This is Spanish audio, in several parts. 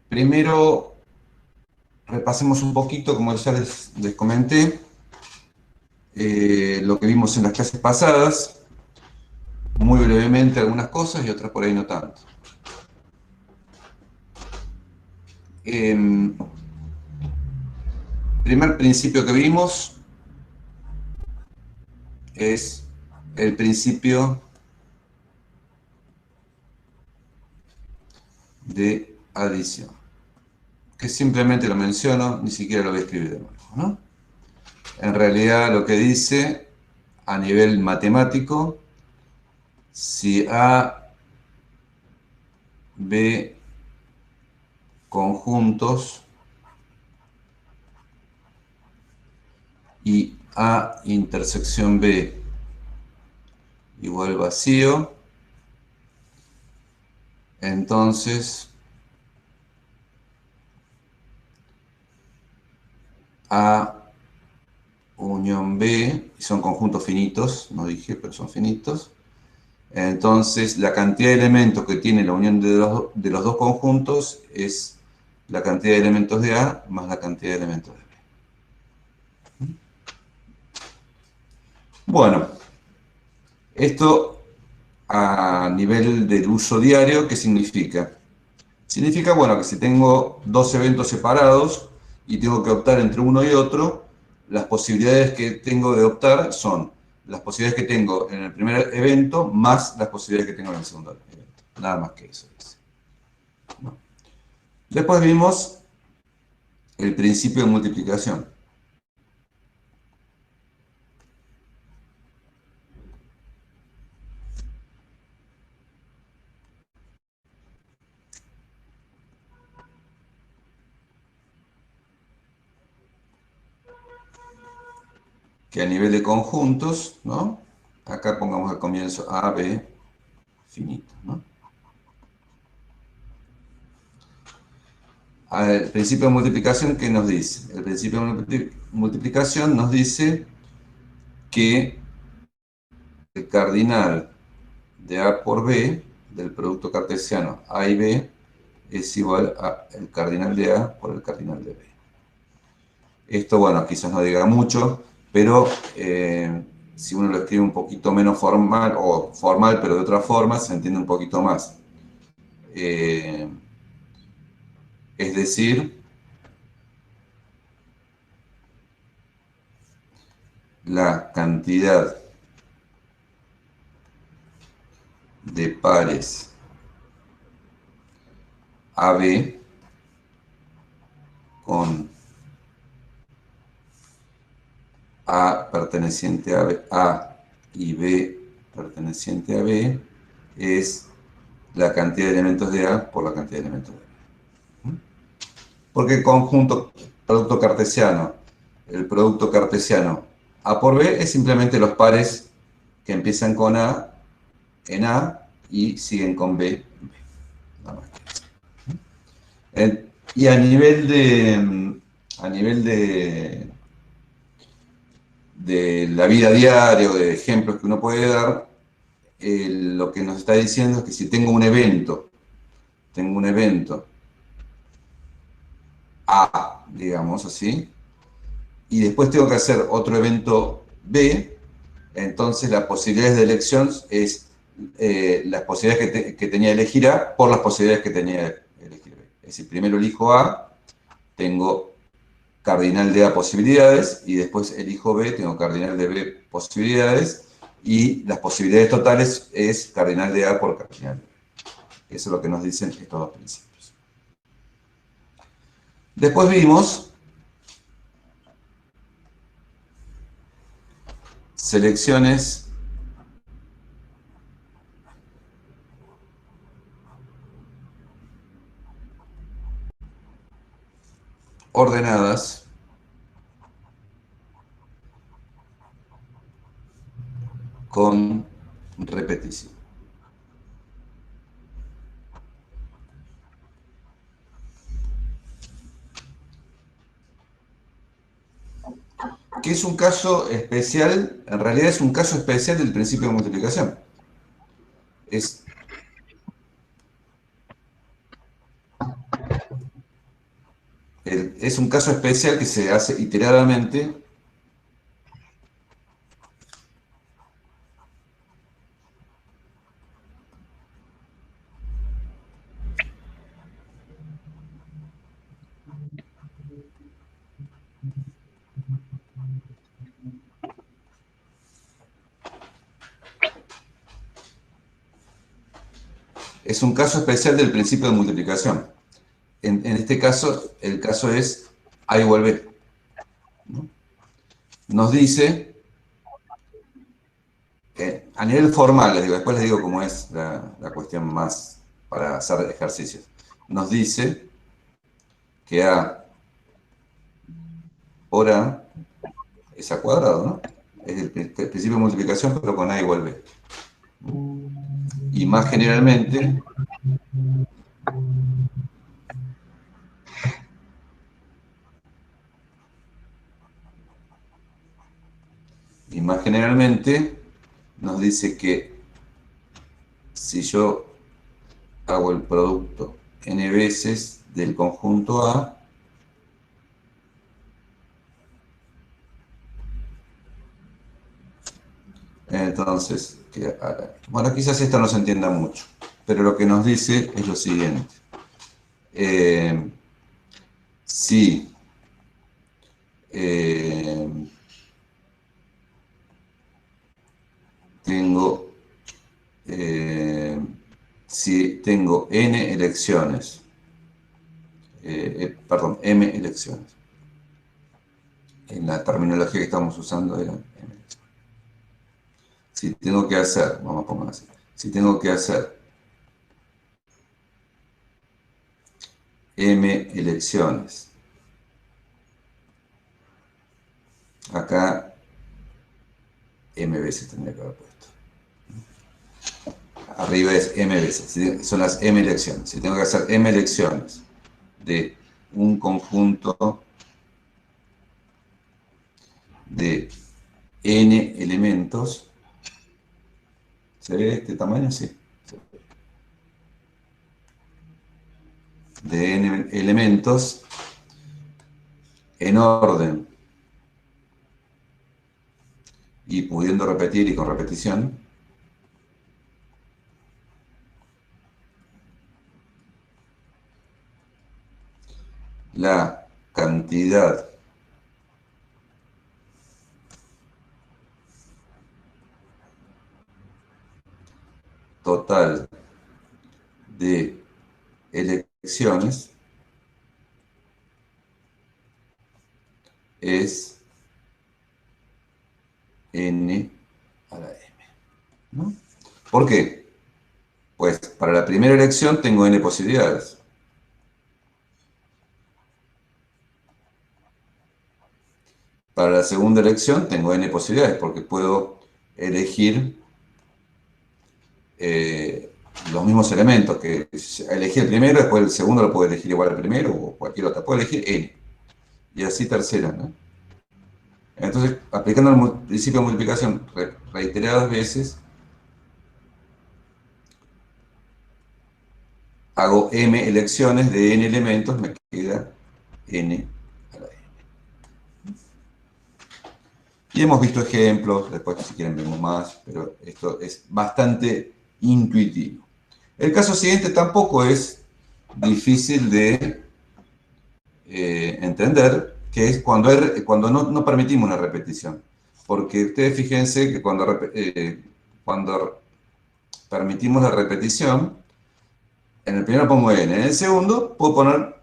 Primero, repasemos un poquito, como ya les comenté, lo que vimos en las clases pasadas, muy brevemente algunas cosas y otras por ahí no tanto. Primer principio que vimos es el principio de adición, que simplemente lo menciono, ni siquiera lo voy a escribir de nuevo, ¿no? En realidad lo que dice a nivel matemático, si A, B conjuntos y A intersección B igual vacío, entonces A unión B, son conjuntos finitos, no dije, pero son finitos. Entonces, la cantidad de elementos que tiene la unión de los dos conjuntos es la cantidad de elementos de A más la cantidad de elementos de B. Bueno, esto a nivel del uso diario, ¿qué significa? Significa, bueno, que si tengo dos eventos separados y tengo que optar entre uno y otro, las posibilidades que tengo de optar son las posibilidades que tengo en el primer evento más las posibilidades que tengo en el segundo evento. Nada más que eso. ¿No? Después vimos el principio de multiplicación. Que a nivel de conjuntos, ¿no? Acá pongamos al comienzo A, B, finito, ¿no? El principio de multiplicación, ¿qué nos dice? El principio de multiplicación nos dice que el cardinal de A por B, del producto cartesiano A y B, es igual al cardinal de A por el cardinal de B. Esto, bueno, quizás no diga mucho, pero si uno lo escribe un poquito menos formal, o formal pero de otra forma, se entiende un poquito más. Es decir, la cantidad de pares AB con A perteneciente a B, A y B perteneciente a B es la cantidad de elementos de A por la cantidad de elementos de B. Porque el conjunto producto cartesiano, el producto cartesiano A por B es simplemente los pares que empiezan con A en A y siguen con B en B. Nada más que eso. Y a nivel de la vida diaria o de ejemplos que uno puede dar, lo que nos está diciendo es que si tengo un evento A, digamos así, y después tengo que hacer otro evento B, entonces las posibilidades de elección es las posibilidades que tenía de elegir A por las posibilidades que tenía de elegir B. Es decir, primero elijo A, tengo cardinal de A posibilidades, y después elijo B, tengo cardinal de B posibilidades, y las posibilidades totales es cardinal de A por cardinal de B. Eso es lo que nos dicen estos dos principios. Después vimos selecciones ordenadas con repetición. Que es un caso especial, en realidad es un caso especial del principio de multiplicación. Es Es un caso especial que se hace iteradamente. Es un caso especial del principio de multiplicación. En este caso, el caso es A igual B, ¿no? Nos dice, a nivel formal, les digo, después les digo cómo es la cuestión más para hacer ejercicios. Nos dice que A por A es A cuadrado, ¿no? Es el principio de multiplicación, pero con A igual B. Y más generalmente, nos dice que si yo hago el producto n veces del conjunto A, entonces, bueno, quizás esto no se entienda mucho, pero lo que nos dice es lo siguiente. Si eh, tengo, eh, si tengo n elecciones, perdón, m elecciones, en la terminología que estamos usando era m. Si tengo que hacer, vamos a poner así, si tengo que hacer m elecciones, acá m veces tendría que haber puesto. Arriba es m veces, ¿sí? Son las m elecciones. Si tengo que hacer m elecciones de un conjunto de n elementos, ¿se ve este tamaño? Sí. De n elementos en orden y pudiendo repetir y con repetición, la cantidad total de elecciones es n a la m, ¿no? ¿Por qué? Pues para la primera elección tengo n posibilidades. Para la segunda elección tengo n posibilidades porque puedo elegir los mismos elementos, que elegí el primero, después el segundo lo puedo elegir igual al primero o cualquier otra. Puedo elegir n. Y así tercera, ¿no? Entonces, aplicando el principio de multiplicación reiteradas veces, hago m elecciones de n elementos, me queda n a la n. Y hemos visto ejemplos, después si quieren vemos más, pero esto es bastante intuitivo. El caso siguiente tampoco es difícil de entender, que es cuando no permitimos una repetición. Porque ustedes fíjense que cuando permitimos la repetición, en el primero pongo n, en el segundo puedo poner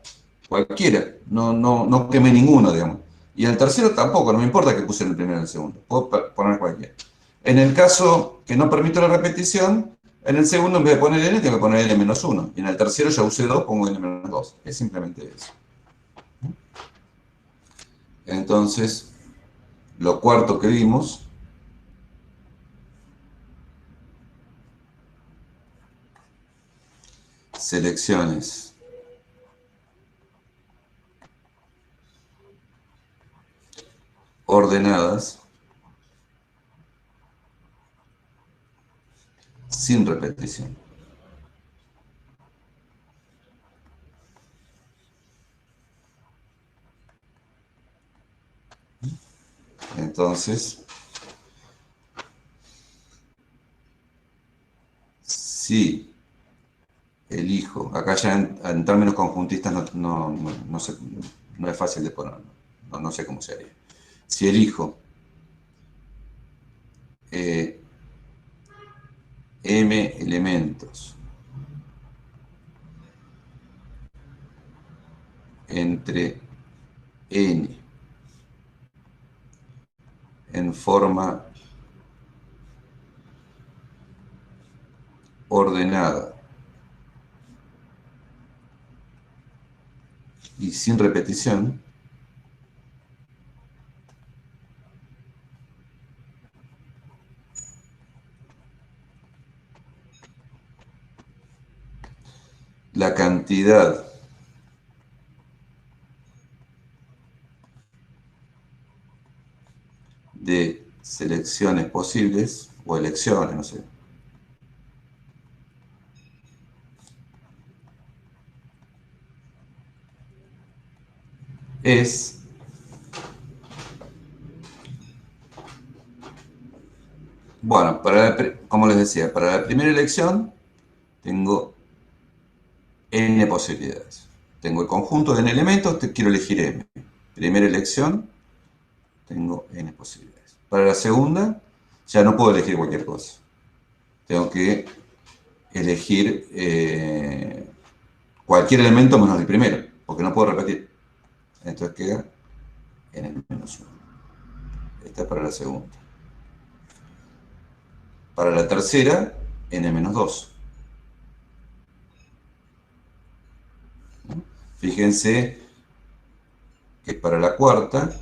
cualquiera, no quemé ninguno, digamos. Y en el tercero tampoco, no me importa que puse en el primero y en el segundo, puedo poner cualquiera. En el caso que no permito la repetición, en el segundo en vez de poner n, tengo que poner n-1. Y en el tercero ya usé 2, pongo n-2. Es simplemente eso. Entonces, lo cuarto que vimos, selecciones ordenadas sin repetición. Entonces, si elijo, acá ya en términos conjuntistas no es fácil de poner, no sé cómo se haría. Si elijo m elementos entre n en forma ordenada y sin repetición, la cantidad de selecciones posibles, o elecciones, no sé, es, bueno, como les decía, para la primera elección tengo n posibilidades. Tengo el conjunto de n elementos, quiero elegir m. Primera elección, tengo n posibilidades. Para la segunda, ya no puedo elegir cualquier cosa. Tengo que elegir cualquier elemento menos el primero, porque no puedo repetir. Entonces queda n menos 1. Esta es para la segunda. Para la tercera, n menos 2. Fíjense que para la cuarta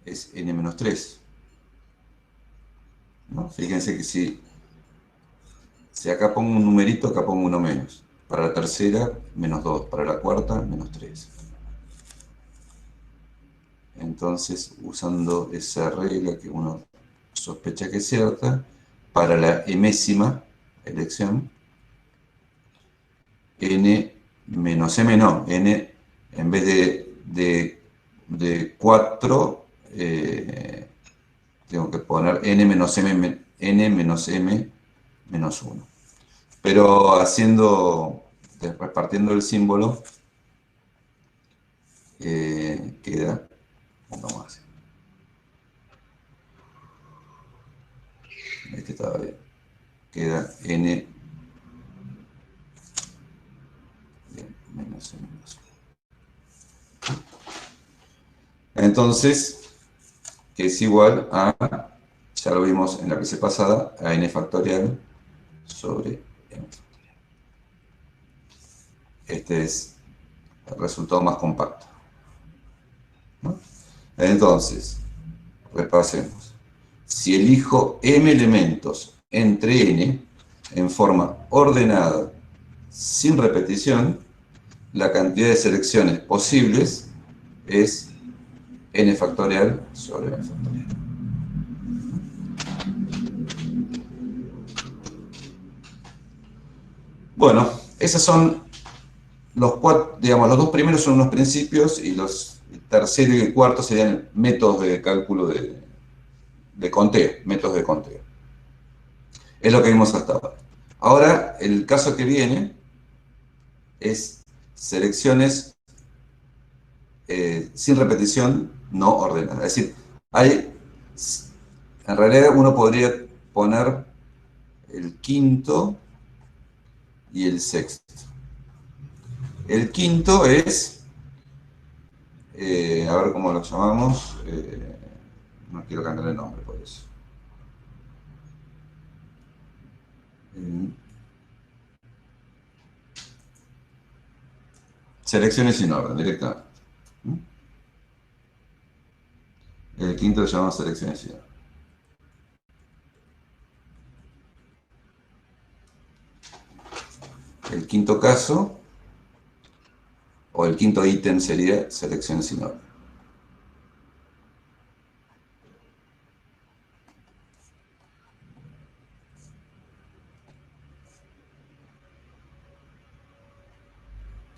es n menos 3. ¿No? Fíjense que si acá pongo un numerito, acá pongo uno menos. Para la tercera, menos 2. Para la cuarta, menos 3. Entonces, usando esa regla que uno sospecha que es cierta, para la enésima elección, n menos m no, n en vez de 4, tengo que poner n menos m menos 1. Pero repartiendo el símbolo, queda uno más. Este estaba bien. Queda n menos m menos 1. Entonces, que es igual a, ya lo vimos en la clase pasada, a n factorial sobre m factorial. Este es el resultado más compacto, ¿no? Entonces, repasemos. Si elijo m elementos entre n en forma ordenada, sin repetición, la cantidad de selecciones posibles es n factorial sobre n factorial. Bueno, esos son los cuatro, digamos, los dos primeros son unos principios y el tercero y el cuarto serían métodos de cálculo de conteo, métodos de conteo. Es lo que vimos hasta ahora. Ahora, el caso que viene es selecciones sin repetición no ordenadas. Es decir, en realidad uno podría poner el quinto y el sexto. El quinto es, a ver cómo lo llamamos, no quiero cambiar el nombre por eso. Selecciones sin orden, directamente. El quinto lo llamamos selecciones sin orden. El quinto caso, o el quinto ítem sería selecciones sin orden.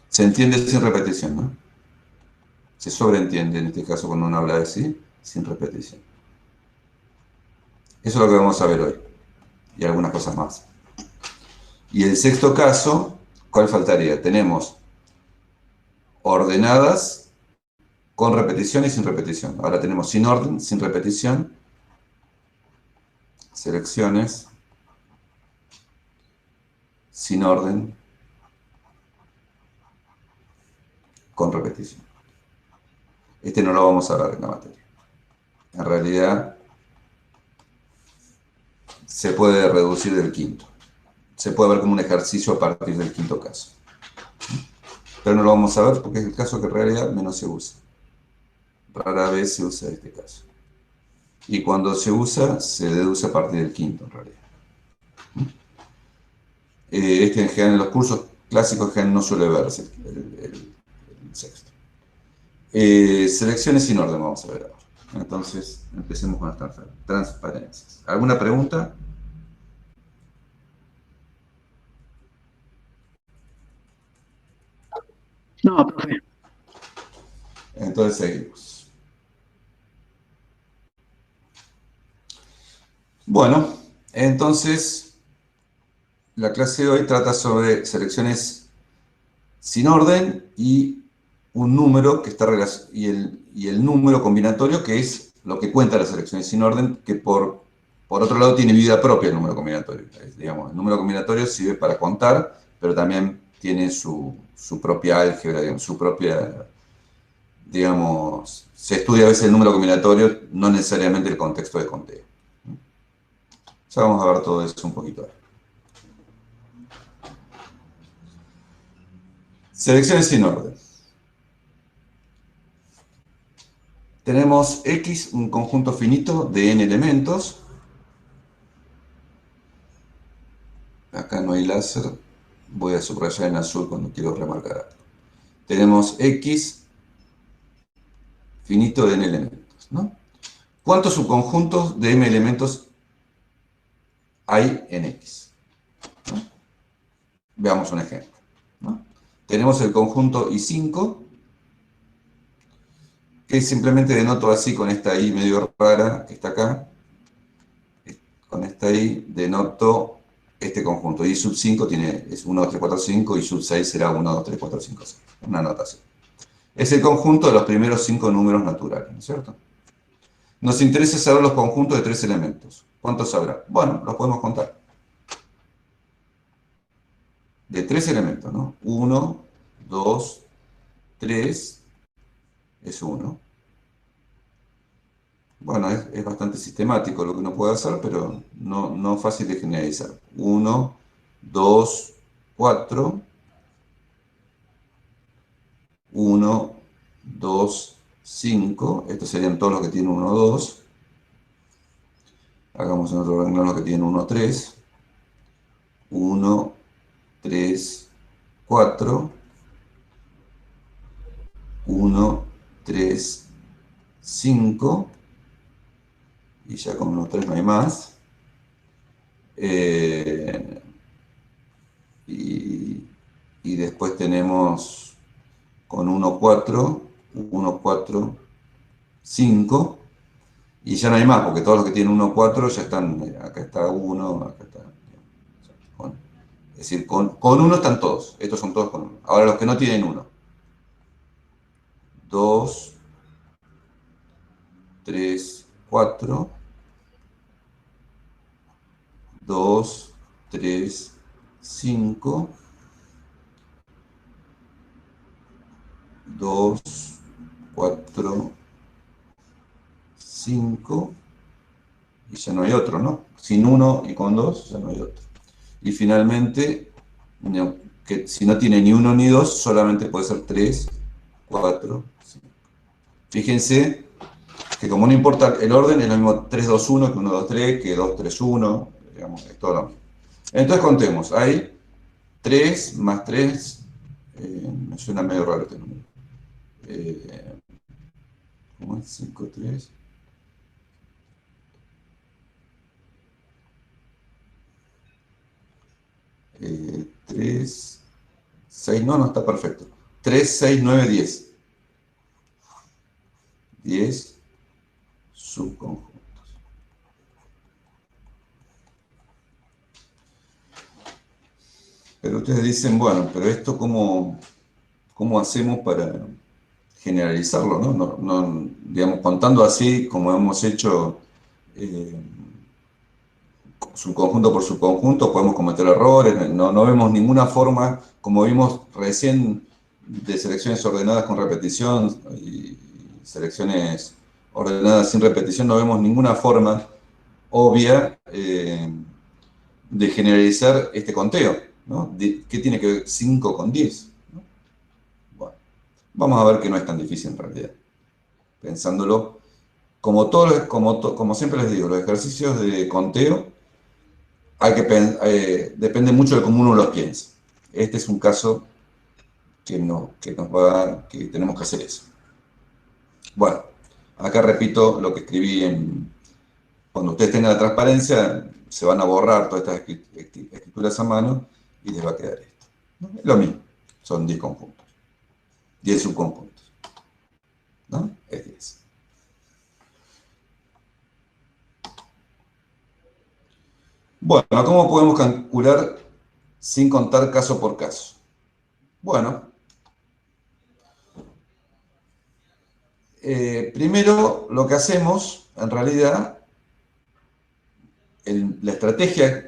Se entiende sin repetición, ¿no? Se sobreentiende en este caso cuando uno habla de sí. sin repetición. Eso es lo que vamos a ver hoy. Y algunas cosas más. Y el sexto caso, ¿cuál faltaría? Tenemos ordenadas con repetición y sin repetición. Ahora tenemos sin orden, sin repetición, selecciones, sin orden, con repetición. Este no lo vamos a ver en la materia. En realidad, se puede reducir del quinto. Se puede ver como un ejercicio a partir del quinto caso. Pero no lo vamos a ver porque es el caso que en realidad menos se usa. Rara vez se usa este caso. Y cuando se usa, se deduce a partir del quinto, en realidad. Este en general en los cursos clásicos en general no suele verse el sexto. Selecciones sin orden vamos a ver ahora. Entonces, empecemos con las transparencias. ¿Alguna pregunta? No, profe. Entonces seguimos. Bueno, entonces la clase de hoy trata sobre selecciones sin orden y un número que está y el número combinatorio que es lo que cuenta las selecciones sin orden, que por otro lado tiene vida propia el número combinatorio. Digamos, el número combinatorio sirve para contar, pero también tiene su propia álgebra, digamos, su propia, digamos, se estudia a veces el número combinatorio, no necesariamente el contexto de conteo. Ya vamos a ver todo eso un poquito ahora. Selecciones sin orden. Tenemos X, un conjunto finito de n elementos. Acá no hay láser. Voy a subrayar en azul cuando quiero remarcar algo. Tenemos X finito de n elementos, ¿no? ¿Cuántos subconjuntos de m elementos hay en X? ¿No? Veamos un ejemplo, ¿no? Tenemos el conjunto I5, que simplemente denoto así con esta I medio rara que está acá. Con esta I denoto este conjunto. I sub 5 es 1, 2, 3, 4, 5 y sub 6 será 1, 2, 3, 4, 5, 6. Una notación. Es el conjunto de los primeros 5 números naturales, ¿no es cierto? Nos interesa saber los conjuntos de 3 elementos. ¿Cuántos habrá? Bueno, los podemos contar. De 3 elementos, ¿no? 1, 2, 3 es 1. Bueno, es bastante sistemático lo que uno puede hacer, pero no fácil de generalizar. 1, 2, 4, 1, 2, 5. Estos serían todos los que tienen 1, 2. Hagamos en otro renglón los que tienen 1, 3. 1, 3, 4. 1, 3, 5. Y ya con 1, 3 no hay más. Y después tenemos con 1, 4, 1, 4, 5. Y ya no hay más, porque todos los que tienen 1, 4 ya están, acá está 1, acá está. Es decir, con 1 están todos, estos son todos con 1. Ahora los que no tienen 1. 2, 3, 4. 2, 3, 5. 2, 4, 5. Y ya no hay otro, ¿no? Sin 1 y con 2 ya no hay otro. Y finalmente, que si no tiene ni 1 ni 2, solamente puede ser 3, 4, 5. Fíjense que como no importa el orden, es lo mismo 3, 2, 1 que 1, 2, 3, que 2, 3, 1. Digamos, es todo lo mismo. Entonces contemos. Hay 3 más 3. Me suena medio raro este número. ¿Cómo es? 5, 3. 3, 6, no, está perfecto. 3, 6, 9, 10. 10, subconjuntos. Pero ustedes dicen, bueno, pero esto ¿cómo hacemos para generalizarlo, ¿no? Digamos, contando así, como hemos hecho subconjunto por subconjunto, podemos cometer errores, no vemos ninguna forma, como vimos recién, de selecciones ordenadas con repetición y selecciones ordenadas sin repetición, no vemos ninguna forma obvia de generalizar este conteo, ¿no? ¿Qué tiene que ver 5 con 10? ¿No? Bueno, vamos a ver que no es tan difícil en realidad, pensándolo. Como siempre les digo, los ejercicios de conteo depende mucho de cómo uno los piensa. Este es un caso que tenemos que hacer eso. Bueno, acá repito lo que escribí cuando ustedes tengan la transparencia, se van a borrar todas estas escrituras a mano y les va a quedar esto, ¿no? Es lo mismo, son 10 conjuntos, 10 subconjuntos, ¿no? Es 10. Bueno, ¿cómo podemos calcular sin contar caso por caso? Bueno, primero lo que hacemos, en realidad, la estrategia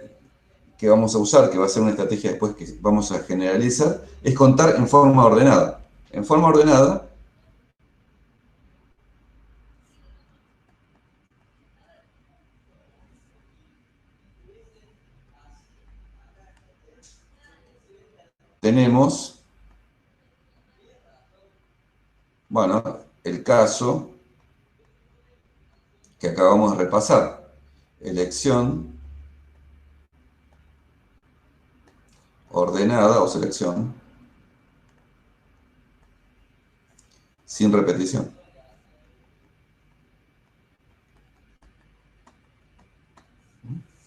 que vamos a usar, que va a ser una estrategia después que vamos a generalizar, es contar en forma ordenada. En forma ordenada, tenemos, bueno, el caso que acabamos de repasar. Elección ordenada o selección sin repetición.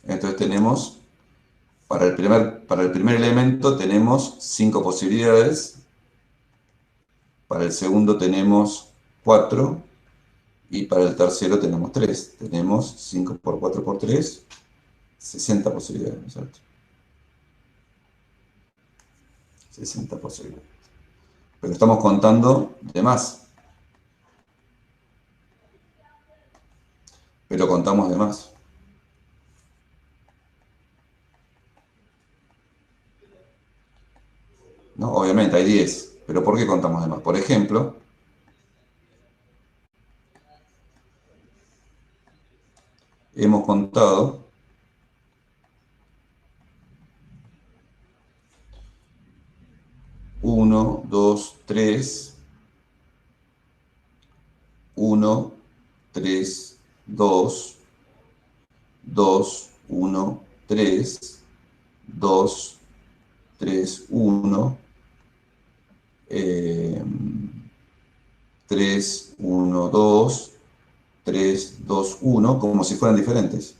Entonces tenemos, para el primer elemento tenemos 5 posibilidades, para el segundo tenemos 4 y para el tercero tenemos 3. Tenemos 5 por 4 por 3, 60 posibilidades, ¿no es cierto? 60 posibilidades. Pero estamos contando de más. Pero contamos de más. ¿No? Obviamente hay 10. Pero ¿por qué contamos de más? Por ejemplo, hemos contado 1, 2, 3, 1, 3, 2, 2, 1, 3, 2, 3, 1, 3, 1, 2, 3, 2, 1, como si fueran diferentes.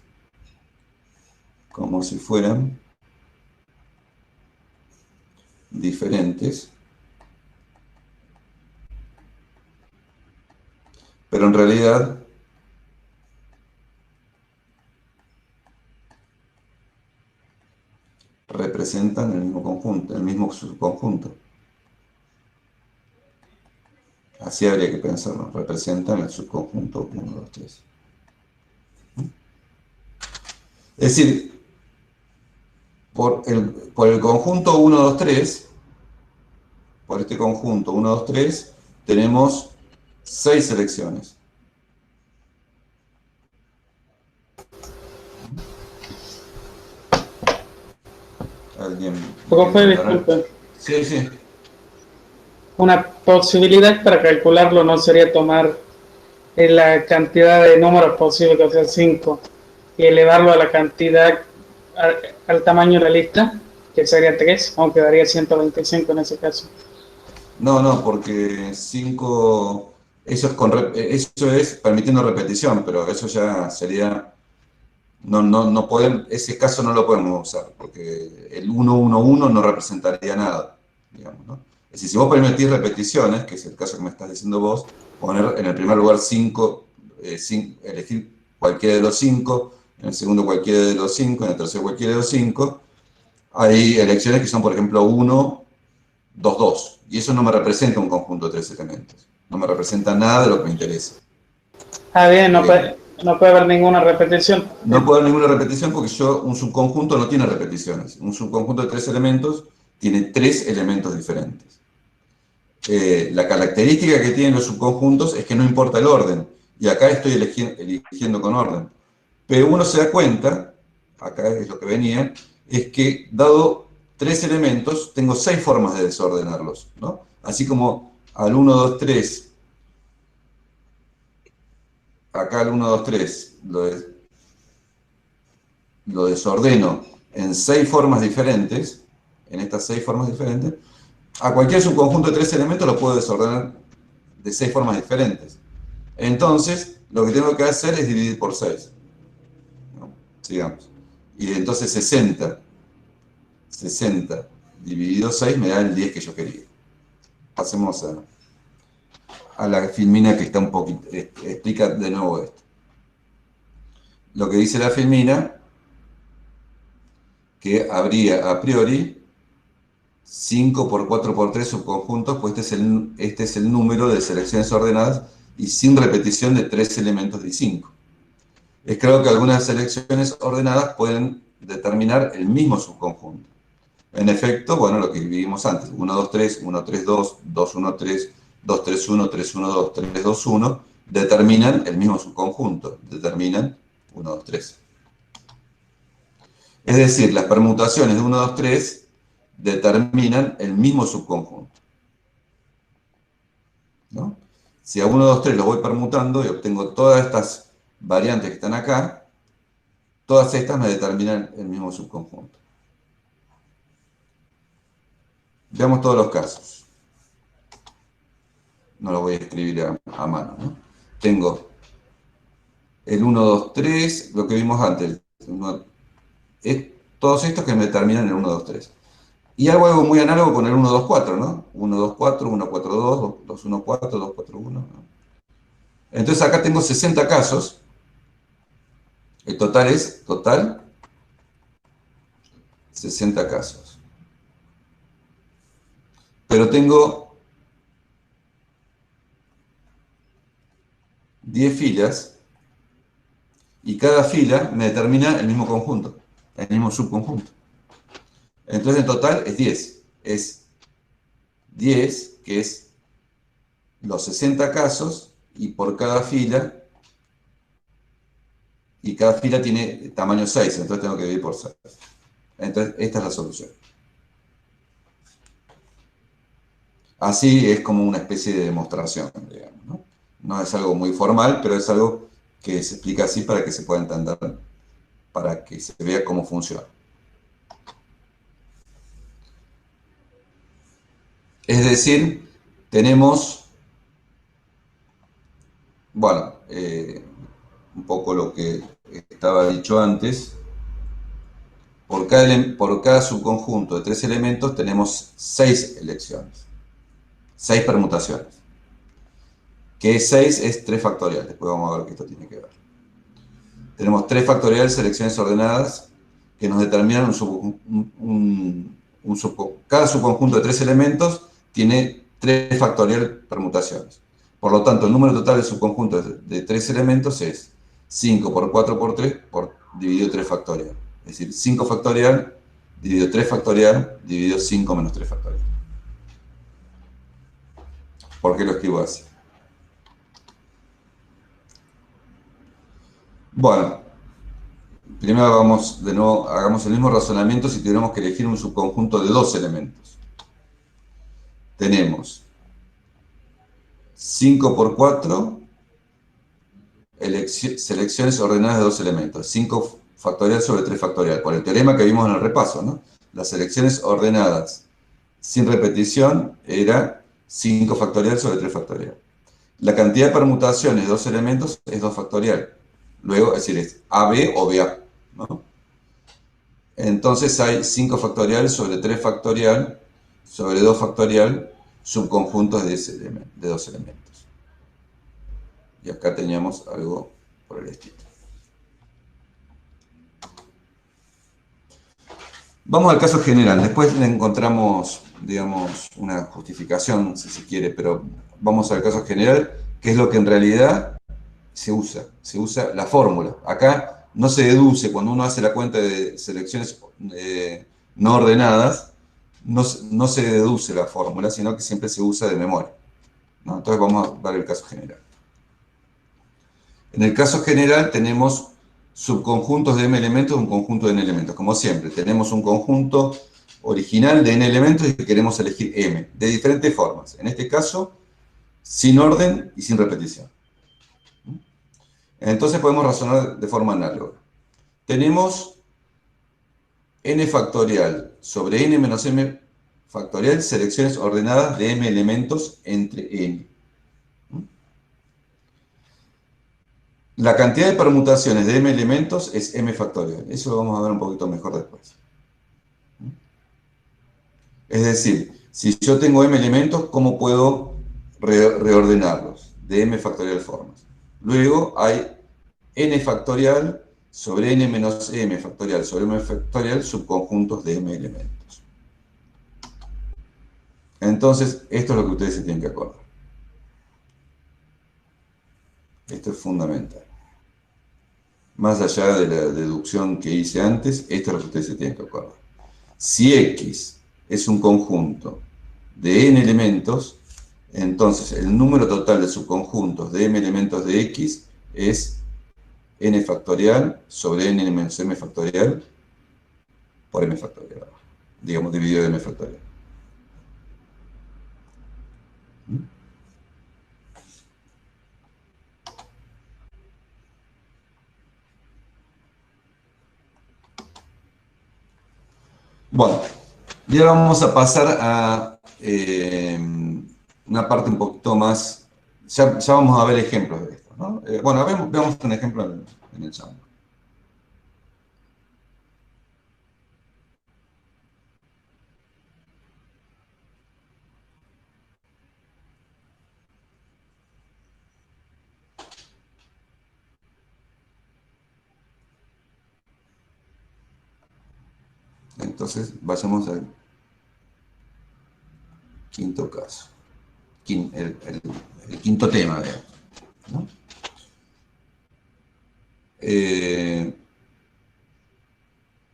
Como si fueran diferentes. Pero en realidad representan el mismo conjunto, el mismo subconjunto. Así habría que pensarlo. Representan el subconjunto 1, 2, 3. Es decir, por el conjunto 1, 2, 3, por este conjunto 1, 2, 3, tenemos 6 selecciones. ¿Alguien Profe, disculpe. Sí, sí. Una posibilidad para calcularlo no sería tomar la cantidad de números posibles, que sea 5, y elevarlo a la cantidad, al tamaño de la lista, que sería 3, aunque daría 125 en ese caso. No, porque 5, eso es permitiendo repetición, pero eso ya sería, no podemos, ese caso no lo podemos usar, porque el 1, 1, 1 no representaría nada, digamos, ¿no? Es decir, si vos permitís repeticiones, que es el caso que me estás diciendo vos, poner en el primer lugar 5 elegir cualquiera de los 5, en el segundo cualquiera de los 5, en el tercero cualquiera de los 5. Hay elecciones que son, por ejemplo, 1, 2, 2. Y eso no me representa un conjunto de 3 elementos. No me representa nada de lo que me interesa. Ah, bien, no puede haber ninguna repetición. No puede haber ninguna repetición porque un subconjunto no tiene repeticiones. Un subconjunto de 3 elementos tiene 3 elementos diferentes. La característica que tienen los subconjuntos es que no importa el orden. Y acá estoy eligiendo con orden. Pero uno se da cuenta, acá es lo que venía, es que dado 3 elementos, tengo 6 formas de desordenarlos, ¿no? Así como al 1, 2, 3, acá al 1, 2, 3, lo desordeno en 6 formas diferentes, en estas 6 formas diferentes, a cualquier subconjunto de 3 elementos lo puedo desordenar de 6 formas diferentes. Entonces, lo que tengo que hacer es dividir por 6. ¿No? Sigamos. Y entonces 60 dividido 6 me da el 10 que yo quería. Pasemos a la filmina que está un poquito, explica de nuevo esto. Lo que dice la filmina, que habría a priori 5 por 4 por 3 subconjuntos, pues este es el número de selecciones ordenadas y sin repetición de 3 elementos de 5. Es claro que algunas selecciones ordenadas pueden determinar el mismo subconjunto. En efecto, bueno, lo que vimos antes, 1, 2, 3, 1, 3, 2, 2, 1, 3, 2, 3, 1, 3, 1, 2, 3, 2, 1, determinan el mismo subconjunto, determinan 1, 2, 3. Es decir, las permutaciones de 1, 2, 3 determinan el mismo subconjunto. ¿No? Si a 1, 2, 3 lo voy permutando y obtengo todas estas variantes que están acá, todas estas me determinan el mismo subconjunto. Veamos todos los casos. No lo voy a escribir a mano, ¿no? Tengo el 1, 2, 3, lo que vimos antes. Todos estos que me determinan el 1, 2, 3. Y algo muy análogo con el 1, 2, 4, ¿no? 1, 2, 4, 1, 4, 2, 2, 1, 4, 2, 4, 1. ¿No? Entonces acá tengo 60 casos. El total es, 60 casos. Pero tengo 10 filas y cada fila me determina el mismo conjunto, el mismo subconjunto. Entonces en total es 10. Es 10, que es los 60 casos, y por cada fila, y cada fila tiene tamaño 6, entonces tengo que dividir por 6. Entonces esta es la solución. Así es como una especie de demostración, digamos, ¿no? No es algo muy formal, pero es algo que se explica así para que se pueda entender, para que se vea cómo funciona. Es decir, tenemos, bueno, un poco lo que estaba dicho antes, por cada subconjunto de 3 elementos tenemos 6 elecciones, 6 permutaciones. Que 6 es 3 factorial, después vamos a ver qué esto tiene que ver. Tenemos 3 factorial selecciones ordenadas que nos determinan cada subconjunto de 3 elementos tiene 3 factorial permutaciones. Por lo tanto, el número total de subconjuntos de 3 elementos es 5 por 4 por 3 dividido 3 factorial. Es decir, 5 factorial dividido 3 factorial dividido 5 menos 3 factorial. ¿Por qué lo escribo así? Bueno, primero vamos de nuevo, hagamos el mismo razonamiento si tuviéramos que elegir un subconjunto de 2 elementos. Tenemos 5 por 4 selecciones ordenadas de 2 elementos. 5 factorial sobre 3 factorial, por el teorema que vimos en el repaso, ¿no? Las selecciones ordenadas sin repetición era 5 factorial sobre 3 factorial. La cantidad de permutaciones de 2 elementos es 2 factorial. Luego, es decir, es AB o BA, ¿no? Entonces hay 5 factorial sobre 3 factorial sobre 2 factorial subconjuntos de 2 elementos. Y acá teníamos algo por el estilo. Vamos al caso general. Después le encontramos, digamos, una justificación, si se quiere, pero vamos al caso general, que es lo que en realidad se usa. Se usa la fórmula. Acá no se deduce, cuando uno hace la cuenta de selecciones no ordenadas, no se deduce la fórmula, sino que siempre se usa de memoria, ¿no? Entonces vamos a ver el caso general. En el caso general tenemos subconjuntos de m elementos, un conjunto de n elementos. Como siempre, tenemos un conjunto original de n elementos y queremos elegir m, de diferentes formas. En este caso, sin orden y sin repetición. Entonces podemos razonar de forma análoga. Tenemos n factorial sobre n menos m factorial, selecciones ordenadas de m elementos entre n. La cantidad de permutaciones de m elementos es m factorial. Eso lo vamos a ver un poquito mejor después. Es decir, si yo tengo m elementos, ¿cómo puedo reordenarlos? De m factorial formas. Luego hay n factorial sobre n menos m factorial sobre m factorial subconjuntos de m elementos. Entonces, esto es lo que ustedes se tienen que acordar. Esto es fundamental. Más allá de la deducción que hice antes, esto es lo que ustedes se tienen que acordar. Si X es un conjunto de n elementos, entonces el número total de subconjuntos de m elementos de X es n factorial sobre n menos m factorial por m factorial. Digamos, dividido de m factorial. Bueno, y ahora vamos a pasar a una parte un poquito más. Ya vamos a ver ejemplos de esto, ¿no? Bueno, veamos un ejemplo en el Jamboard. Entonces, vayamos al quinto caso. El quinto tema, ¿no?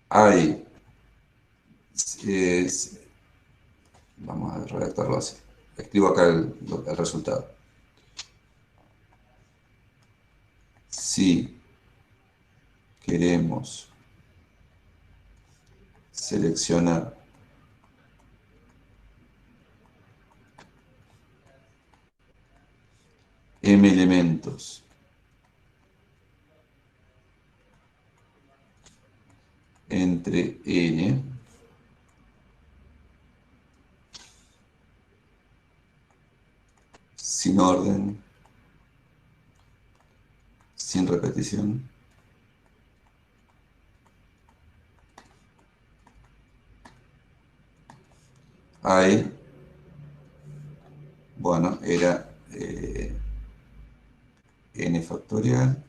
Hay, eh, vamos a redactarlo así. Escribo acá el resultado. Si queremos seleccionar m elementos entre n, sin orden, sin repetición, hay, bueno, era n factorial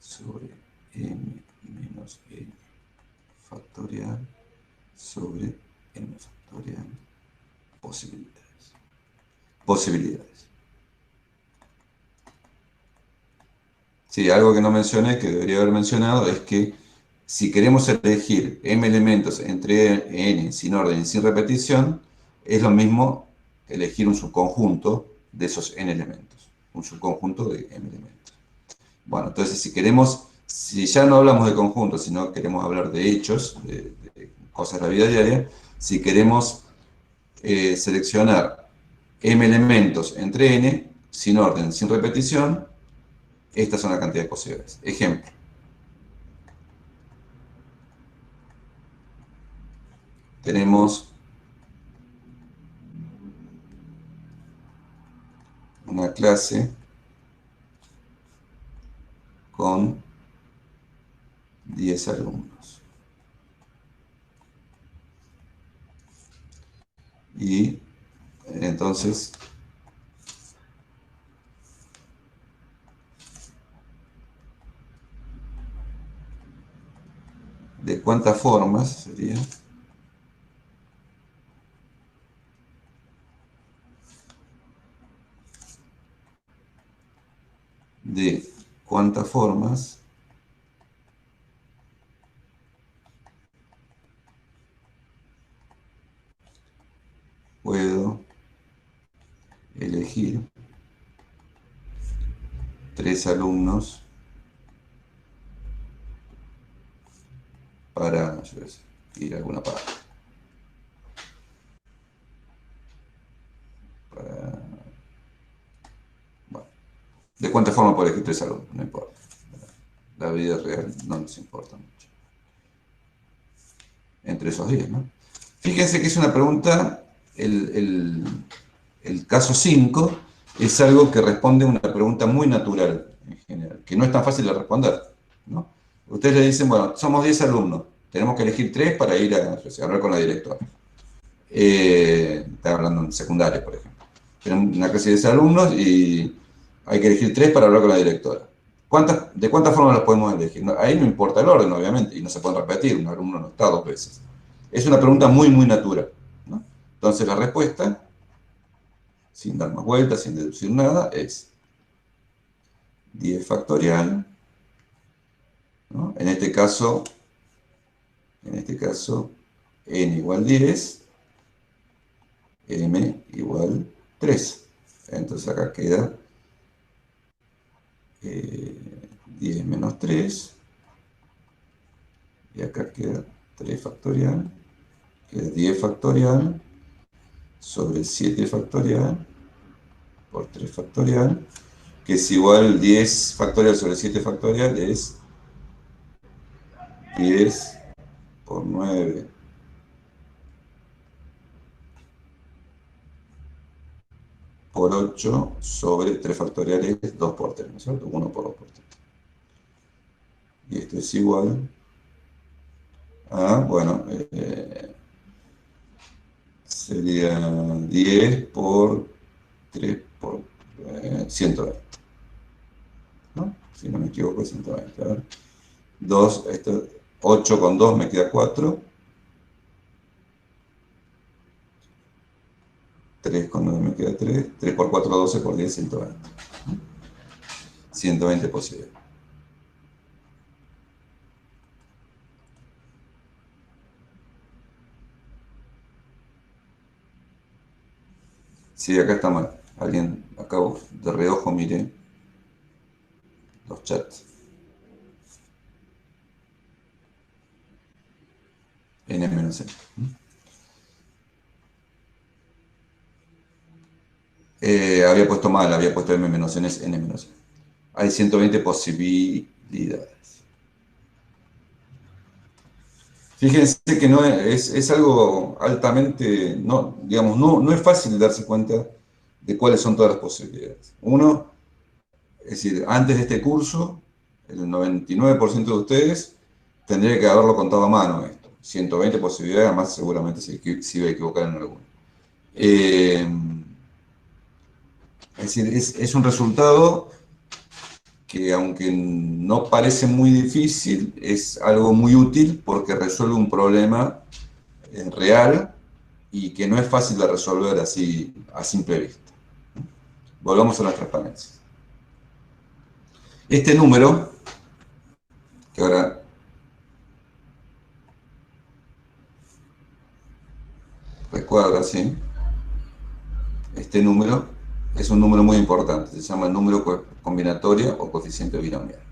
sobre m menos n factorial sobre n factorial posibilidades. Posibilidades. Sí, algo que no mencioné, que debería haber mencionado, es que si queremos elegir m elementos entre n sin orden y sin repetición, es lo mismo elegir un subconjunto de esos n elementos. Un subconjunto de m elementos. Bueno, entonces si ya no hablamos de conjuntos, sino queremos hablar de hechos, de cosas de la vida diaria, si queremos seleccionar m elementos entre n, sin orden, sin repetición, estas son las cantidades posibles. Ejemplo. Tenemos una clase con 10 alumnos. Y entonces de cuántas formas sería. De cuántas formas puedo elegir 3 alumnos para, yo qué sé, ir a alguna parte. Bueno, ¿de cuántas formas puedo elegir 3 alumnos? No importa. La vida real no nos importa mucho. Entre esos 10, ¿no? Fíjense que es una pregunta, el caso 5 es algo que responde a una pregunta muy natural en general, que no es tan fácil de responder, ¿no? Ustedes le dicen, bueno, somos 10 alumnos, tenemos que elegir 3 para ir a hablar con la directora. Está hablando en secundaria, por ejemplo. Tenemos una clase de 10 alumnos y hay que elegir 3 para hablar con la directora. ¿De cuántas formas los podemos elegir? Ahí no importa el orden, obviamente, y no se pueden repetir, un alumno no está 2 veces. Es una pregunta muy, muy natural, ¿no? Entonces la respuesta, sin dar más vueltas, sin deducir nada, es 10 factorial, ¿no? En este caso, n igual 10, m igual 3. Entonces acá queda 10 menos 3, y acá queda 3 factorial, queda 10 factorial sobre 7 factorial por 3 factorial, que es igual 10 factorial sobre 7 factorial, es 10 por 9 por 8 sobre 3 factorial es 2 por 3, ¿no es cierto? 1 por 2 por 3. Y esto es igual a, bueno, sería 10 por 3 por 120. ¿No? Si no me equivoco, es 120. A ver. 2, 8 con 2 me queda 4. 3 con 9 me queda 3. 3 por 4, 12 por 10, 120. 120 posibles. Sí, acá está mal. Alguien acá de reojo mire los chats. N-N. Había puesto mal, había puesto M-N, es N-N. Hay 120 posibilidades. Fíjense que no es algo altamente, no, digamos, no es fácil darse cuenta de cuáles son todas las posibilidades. Uno, es decir, antes de este curso, el 99% de ustedes tendría que haberlo contado a mano esto. 120 posibilidades, además seguramente se iba a equivocar en alguna. Es decir, es un resultado que aunque no parece muy difícil, es algo muy útil porque resuelve un problema real y que no es fácil de resolver así a simple vista. Volvamos a las transparencias. Este número, que ahora recuerda, ¿sí? Este número es un número muy importante, se llama número combinatorio o coeficiente binomial.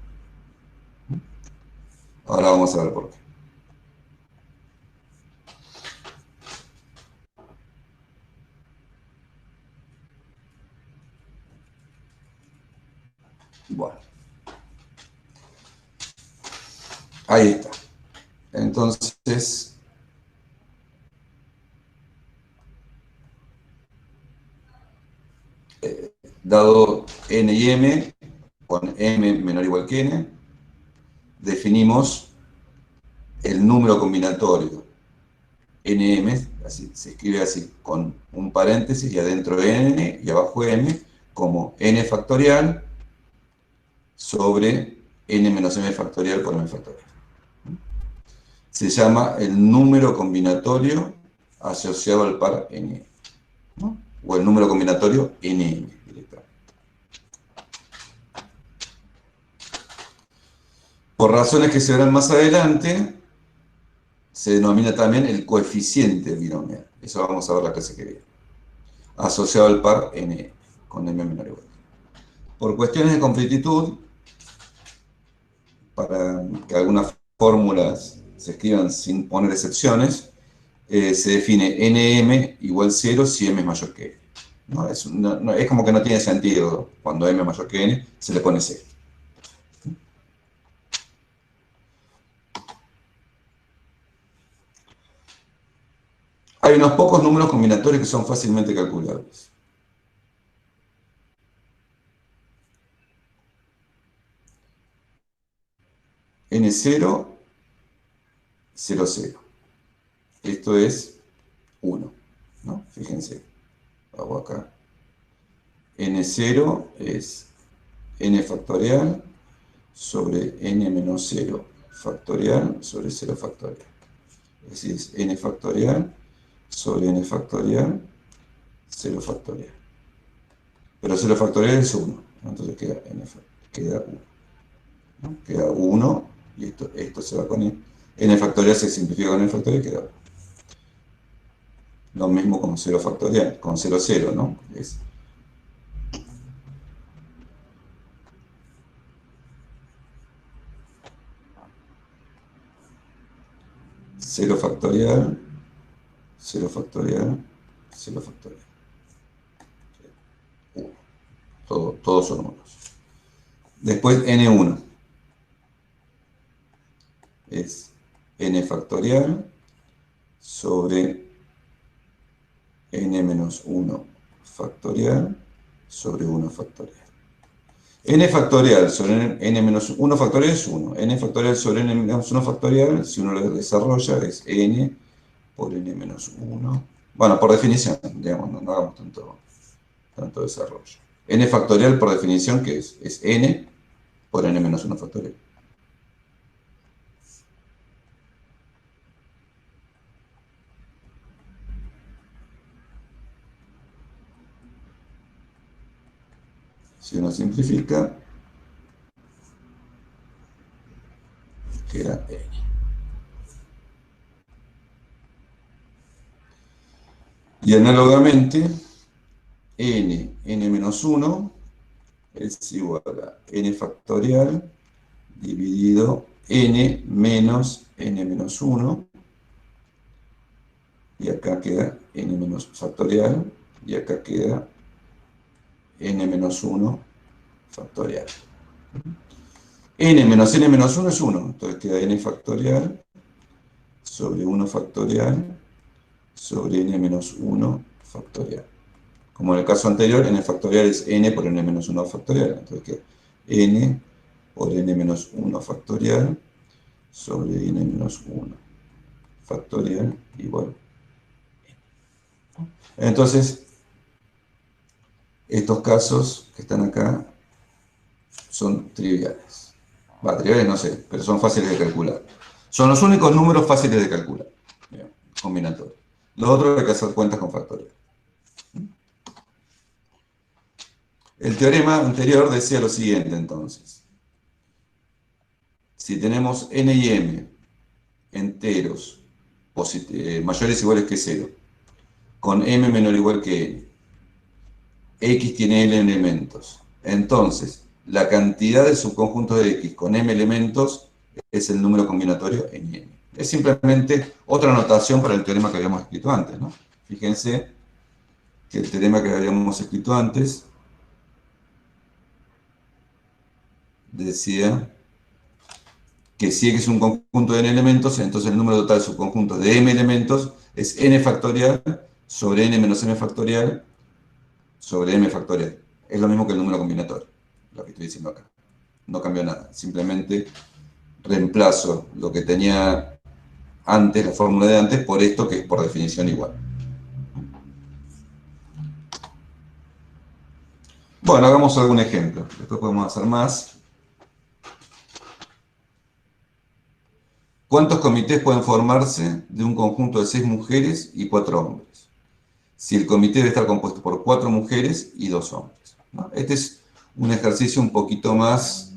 Ahora vamos a ver por qué. Bueno, ahí está. Entonces, dado n y m, con m menor o igual que n, definimos el número combinatorio nm, así, se escribe así, con un paréntesis y adentro n y abajo m, como n factorial sobre n menos m factorial por m factorial. se llama el número combinatorio asociado al par n, ¿no? O el número combinatorio nm directamente. Por razones que se verán más adelante, se denomina también el coeficiente binomial. Eso vamos a ver la clase que viene. Asociado al par n, con m menor o igual. Por cuestiones de completitud, para que algunas fórmulas se escriban sin poner excepciones, se define nm igual 0 si m es mayor que n. ¿No? Es como que no tiene sentido cuando m es mayor que n, se le pone 0. Hay unos pocos números combinatorios que son fácilmente calculables. N0, 0, 0. Esto es 1, ¿no? Fíjense, hago acá. N0 es n factorial sobre n menos 0 factorial sobre 0 factorial. Es decir, es n factorial sobre n factorial, 0 factorial. Pero 0 factorial es 1, ¿no? Entonces queda 1. ¿No? Queda 1 y esto se va con n factorial, se simplifica con n factorial y queda 1. Lo mismo con 0 factorial, con 0, 0, ¿no? Es 0 factorial, 0 factorial, 0 factorial. 1. Todos son 1. Después n1 es n factorial sobre n menos 1 factorial sobre 1 factorial. N factorial sobre n menos 1 factorial es 1. N factorial sobre n menos 1 factorial, si uno lo desarrolla, es n por n menos 1. Bueno, por definición, digamos, no hagamos tanto desarrollo. N factorial, por definición, ¿qué es? Es n por n menos 1 factorial. Si uno simplifica, queda n. Y análogamente, n menos 1 es igual a n factorial dividido n menos n menos 1. Y acá queda n menos factorial. Y acá queda n menos 1 factorial. N menos n menos 1 es 1. Entonces queda n factorial sobre 1 factorial sobre n menos 1 factorial. Como en el caso anterior, n factorial es n por n menos 1 factorial. Entonces queda n por n menos 1 factorial sobre n menos 1 factorial igual. Entonces, estos casos que están acá son triviales. Triviales no sé, pero son fáciles de calcular. Son los únicos números fáciles de calcular, combinatorios. Los otros hay que hacer cuentas con factorial. El teorema anterior decía lo siguiente, entonces. Si tenemos n y m enteros mayores o iguales que 0, con m menor o igual que n, x tiene n elementos. Entonces, la cantidad de subconjuntos de x con m elementos es el número combinatorio n y m. Es simplemente otra notación para el teorema que habíamos escrito antes, ¿no? Fíjense que el teorema que habíamos escrito antes decía que si x es un conjunto de n elementos, entonces el número total de subconjuntos de m elementos es n factorial sobre n menos m factorial sobre m factorial. Es lo mismo que el número combinatorio, lo que estoy diciendo acá. No cambió nada, simplemente reemplazo lo que tenía antes, la fórmula de antes, por esto que es por definición igual. Bueno, hagamos algún ejemplo, después podemos hacer más. ¿Cuántos comités pueden formarse de un conjunto de 6 mujeres y 4 hombres? Si el comité debe estar compuesto por 4 mujeres y 2 hombres, ¿no? Este es un ejercicio un poquito más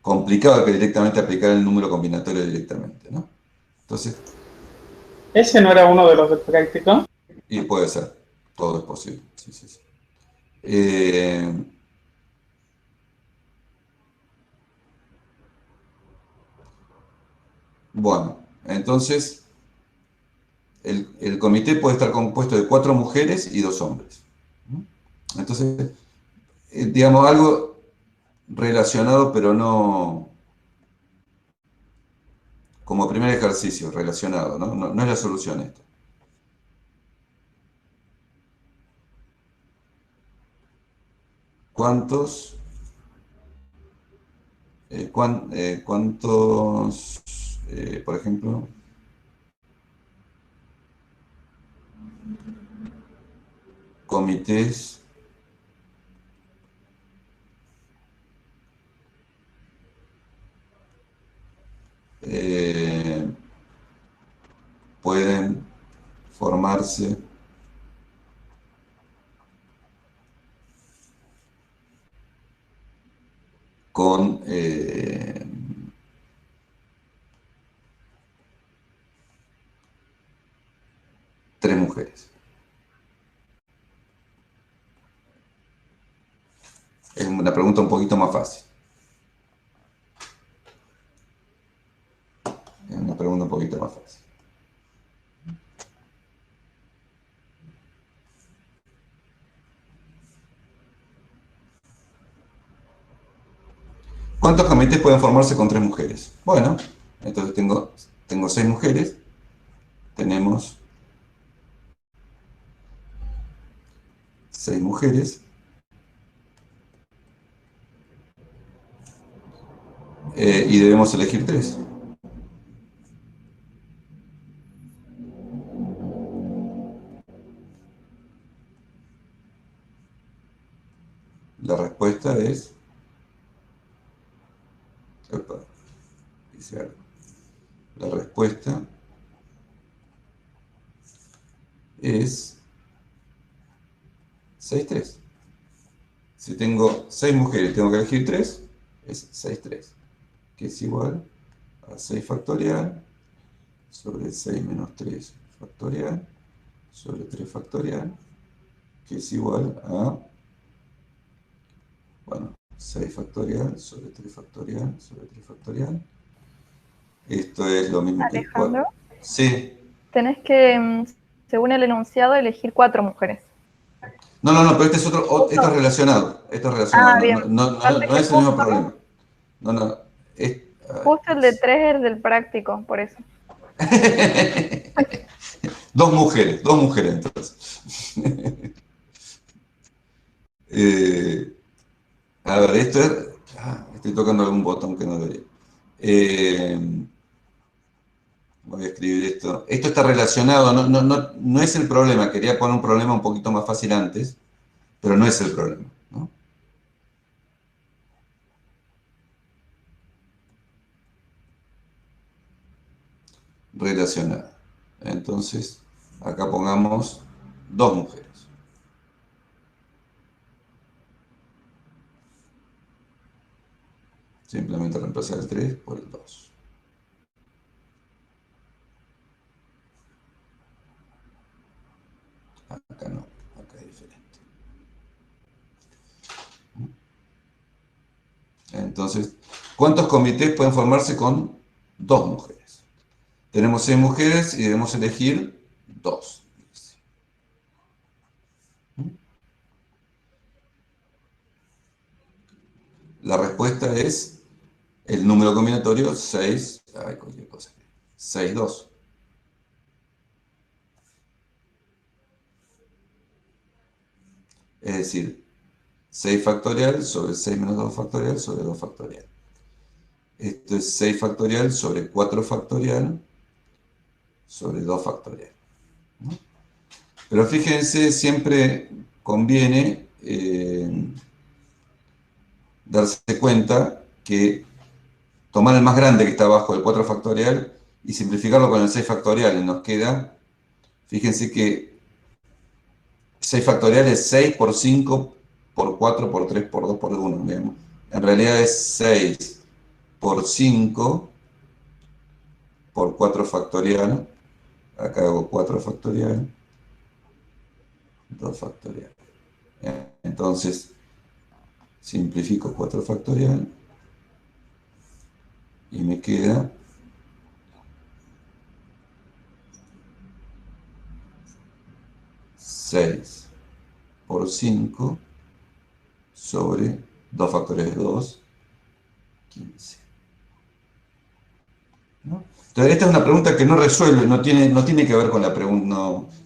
complicado que directamente aplicar el número combinatorio directamente, ¿no? Entonces, ¿Ese no era uno de los del práctico? y puede ser, todo es posible. Sí, sí, sí. Eh, bueno, entonces el comité puede estar compuesto de 4 mujeres y 2 hombres. Entonces, digamos, algo relacionado, pero no como primer ejercicio, relacionado, ¿no? No es la solución esto. ¿Cuántos, cuántos, por ejemplo, comités pueden formarse con 3 mujeres? Es una pregunta un poquito más fácil. Es una pregunta un poquito más fácil. ¿Cuántos comités pueden formarse con 3 mujeres? Bueno, entonces tengo 6 mujeres, tenemos 6 mujeres, y debemos elegir 3. La respuesta es... Opa, dice algo. La respuesta es 6-3. Si tengo 6 mujeres y tengo que elegir 3, es 6-3, que es igual a 6 factorial sobre 6 menos 3 factorial sobre 3 factorial, que es igual a, bueno, 6 factorial sobre 3 factorial sobre 3 factorial. Esto es lo mismo que 4. Alejandro, Sí. tenés que, según el enunciado, elegir 4 mujeres. No, pero este es otro, esto es relacionado. Esto es relacionado, Ah, bien. Aparte no que es el mismo justo, problema. No, justo el de 3 es del práctico, por eso. Dos mujeres entonces. A ver, esto es... estoy tocando algún botón que no debería. Eh, voy a escribir esto. Esto está relacionado, no es el problema. Quería poner un problema un poquito más fácil antes, pero no es el problema, ¿no? Relacionada. Entonces, acá pongamos 2 mujeres. Simplemente reemplazar el 3 por el 2. Acá no, acá es diferente. Entonces, ¿cuántos comités pueden formarse con 2 mujeres? Tenemos 6 mujeres y debemos elegir 2. La respuesta es el número combinatorio 6, cualquier cosa, 6, 2. Es decir, 6 factorial sobre 6 menos 2 factorial sobre 2 factorial. Esto es 6 factorial sobre 4 factorial sobre 2 factorial, ¿no? Pero fíjense, siempre conviene darse cuenta que tomar el más grande que está abajo del 4 factorial y simplificarlo con el 6 factorial. Y nos queda, fíjense que 6 factorial es 6 por 5 por 4 por 3 por 2 por 1. Digamos. En realidad es 6 por 5 por 4 factorial. Acá hago 4 factorial, 2 factorial. Entonces, simplifico 4 factorial y me queda 6 por 5 sobre 2 factorial de 2, 15. ¿No? Entonces, esta es una pregunta que no resuelve, no tiene que ver con la pregunta,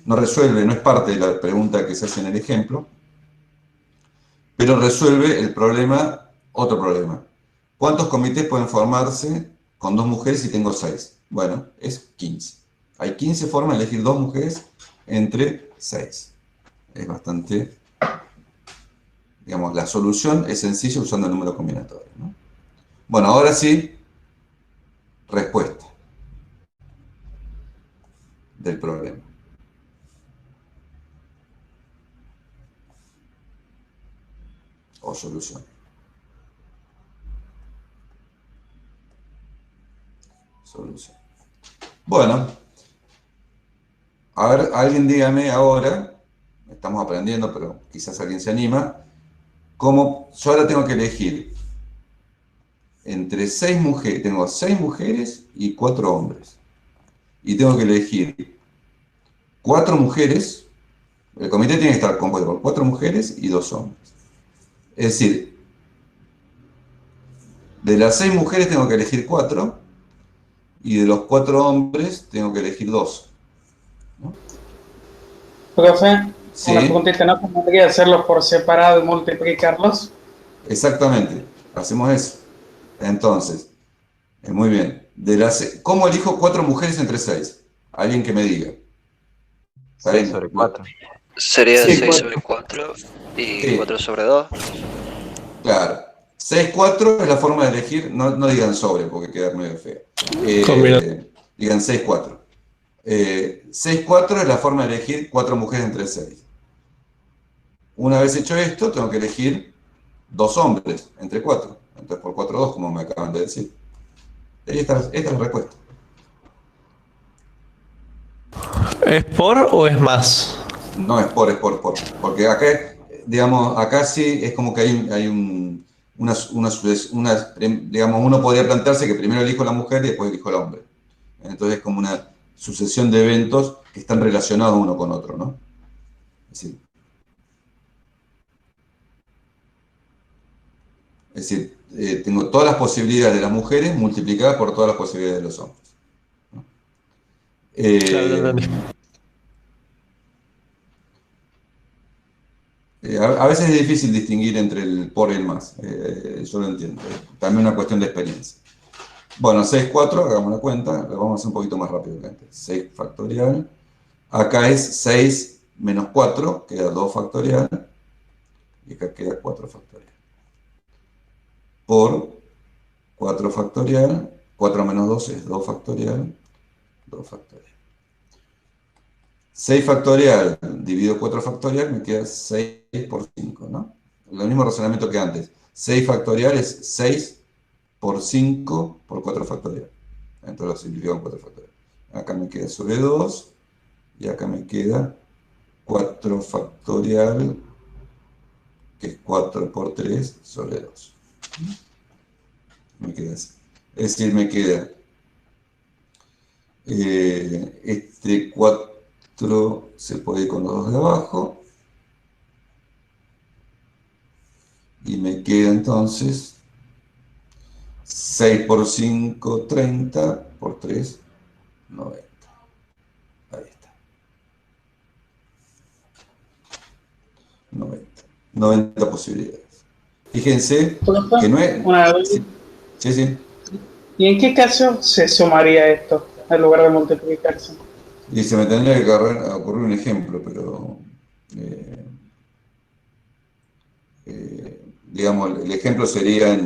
no resuelve, no es parte de la pregunta que se hace en el ejemplo, pero resuelve el problema, otro problema. ¿Cuántos comités pueden formarse con 2 mujeres si tengo 6? Bueno, es 15. Hay 15 formas de elegir 2 mujeres entre 6. Es bastante, digamos, la solución es sencilla usando el número combinatorio, ¿no? Bueno, ahora sí, respuesta del problema. O solución. Solución. Bueno, a ver, alguien dígame ahora, estamos aprendiendo, pero quizás alguien se anima, cómo yo ahora tengo que elegir entre 6 mujeres, tengo 6 mujeres y 4 hombres. Y tengo que elegir 4 mujeres, el comité tiene que estar compuesto por 4 mujeres y 2 hombres. Es decir, de las 6 mujeres tengo que elegir 4 y de los 4 hombres tengo que elegir 2. ¿No? Profe, Sí, una preguntita, ¿no podría hacerlos por separado y multiplicarlos? exactamente, hacemos eso. Entonces, muy bien. ¿Cómo elijo 4 mujeres entre 6? Alguien que me diga. 6 sobre 4. Sería Sí, 6 sobre 4 y sí, 4 sobre 2. claro. 6, 4 es la forma de elegir, no digan sobre porque queda medio feo. Digan 6, 4. 6, 4 es la forma de elegir 4 mujeres entre 6. Una vez hecho esto, tengo que elegir 2 hombres entre 4. Entonces por 4, 2, como me acaban de decir. Esta es la respuesta. ¿Es por o es más? No es por. Porque acá, digamos, acá sí es como que hay digamos, uno podría plantearse que primero elijo la mujer y después elijo el hombre. Entonces es como una sucesión de eventos que están relacionados uno con otro, ¿no? Es decir, tengo todas las posibilidades de las mujeres multiplicadas por todas las posibilidades de los hombres. ¿No? A veces es difícil distinguir entre el por y el más, yo lo entiendo, también una cuestión de experiencia. Bueno, 6, 4, hagamos la cuenta, lo vamos a hacer un poquito más rápido que antes. 6 factorial, acá es 6 menos 4, queda 2 factorial, y acá queda 4 factorial. Por 4 factorial, 4 menos 2 es 2 factorial, 2 factorial. 6 factorial dividido 4 factorial me queda 6 por 5, ¿no? El mismo razonamiento que antes. 6 factorial es 6 por 5 por 4 factorial. Entonces lo simplifico en 4 factorial. Acá me queda sobre 2 y acá me queda 4 factorial, que es 4 por 3 sobre 2. Me queda así. Es decir, me queda este 4 se puede ir con los 2 de abajo y me queda entonces 6 por 5, 30, por 3, 90. Ahí está. 90 posibilidades. Fíjense que no es... Sí. ¿Y en qué caso se sumaría esto en lugar de multiplicarse? Y se me tendría que ocurrir un ejemplo, pero digamos, el ejemplo sería,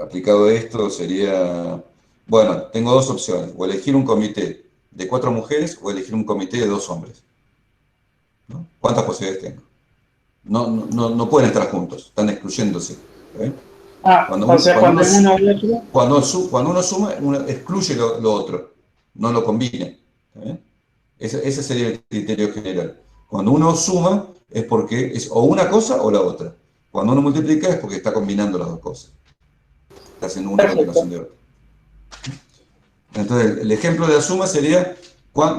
aplicado a esto, sería, bueno, tengo dos opciones, o elegir un comité de 4 mujeres o elegir un comité de 2 hombres. ¿No? ¿Cuántas posibilidades tengo? No pueden estar juntos, están excluyéndose. ¿Eh? O sea, cuando uno y otro. Cuando uno suma, uno excluye lo otro, no lo combina. ¿Eh? Ese sería el criterio general. Cuando uno suma es porque es o una cosa o la otra. Cuando uno multiplica es porque está combinando las dos cosas. Está haciendo una combinación de otra. Entonces, el ejemplo de la suma sería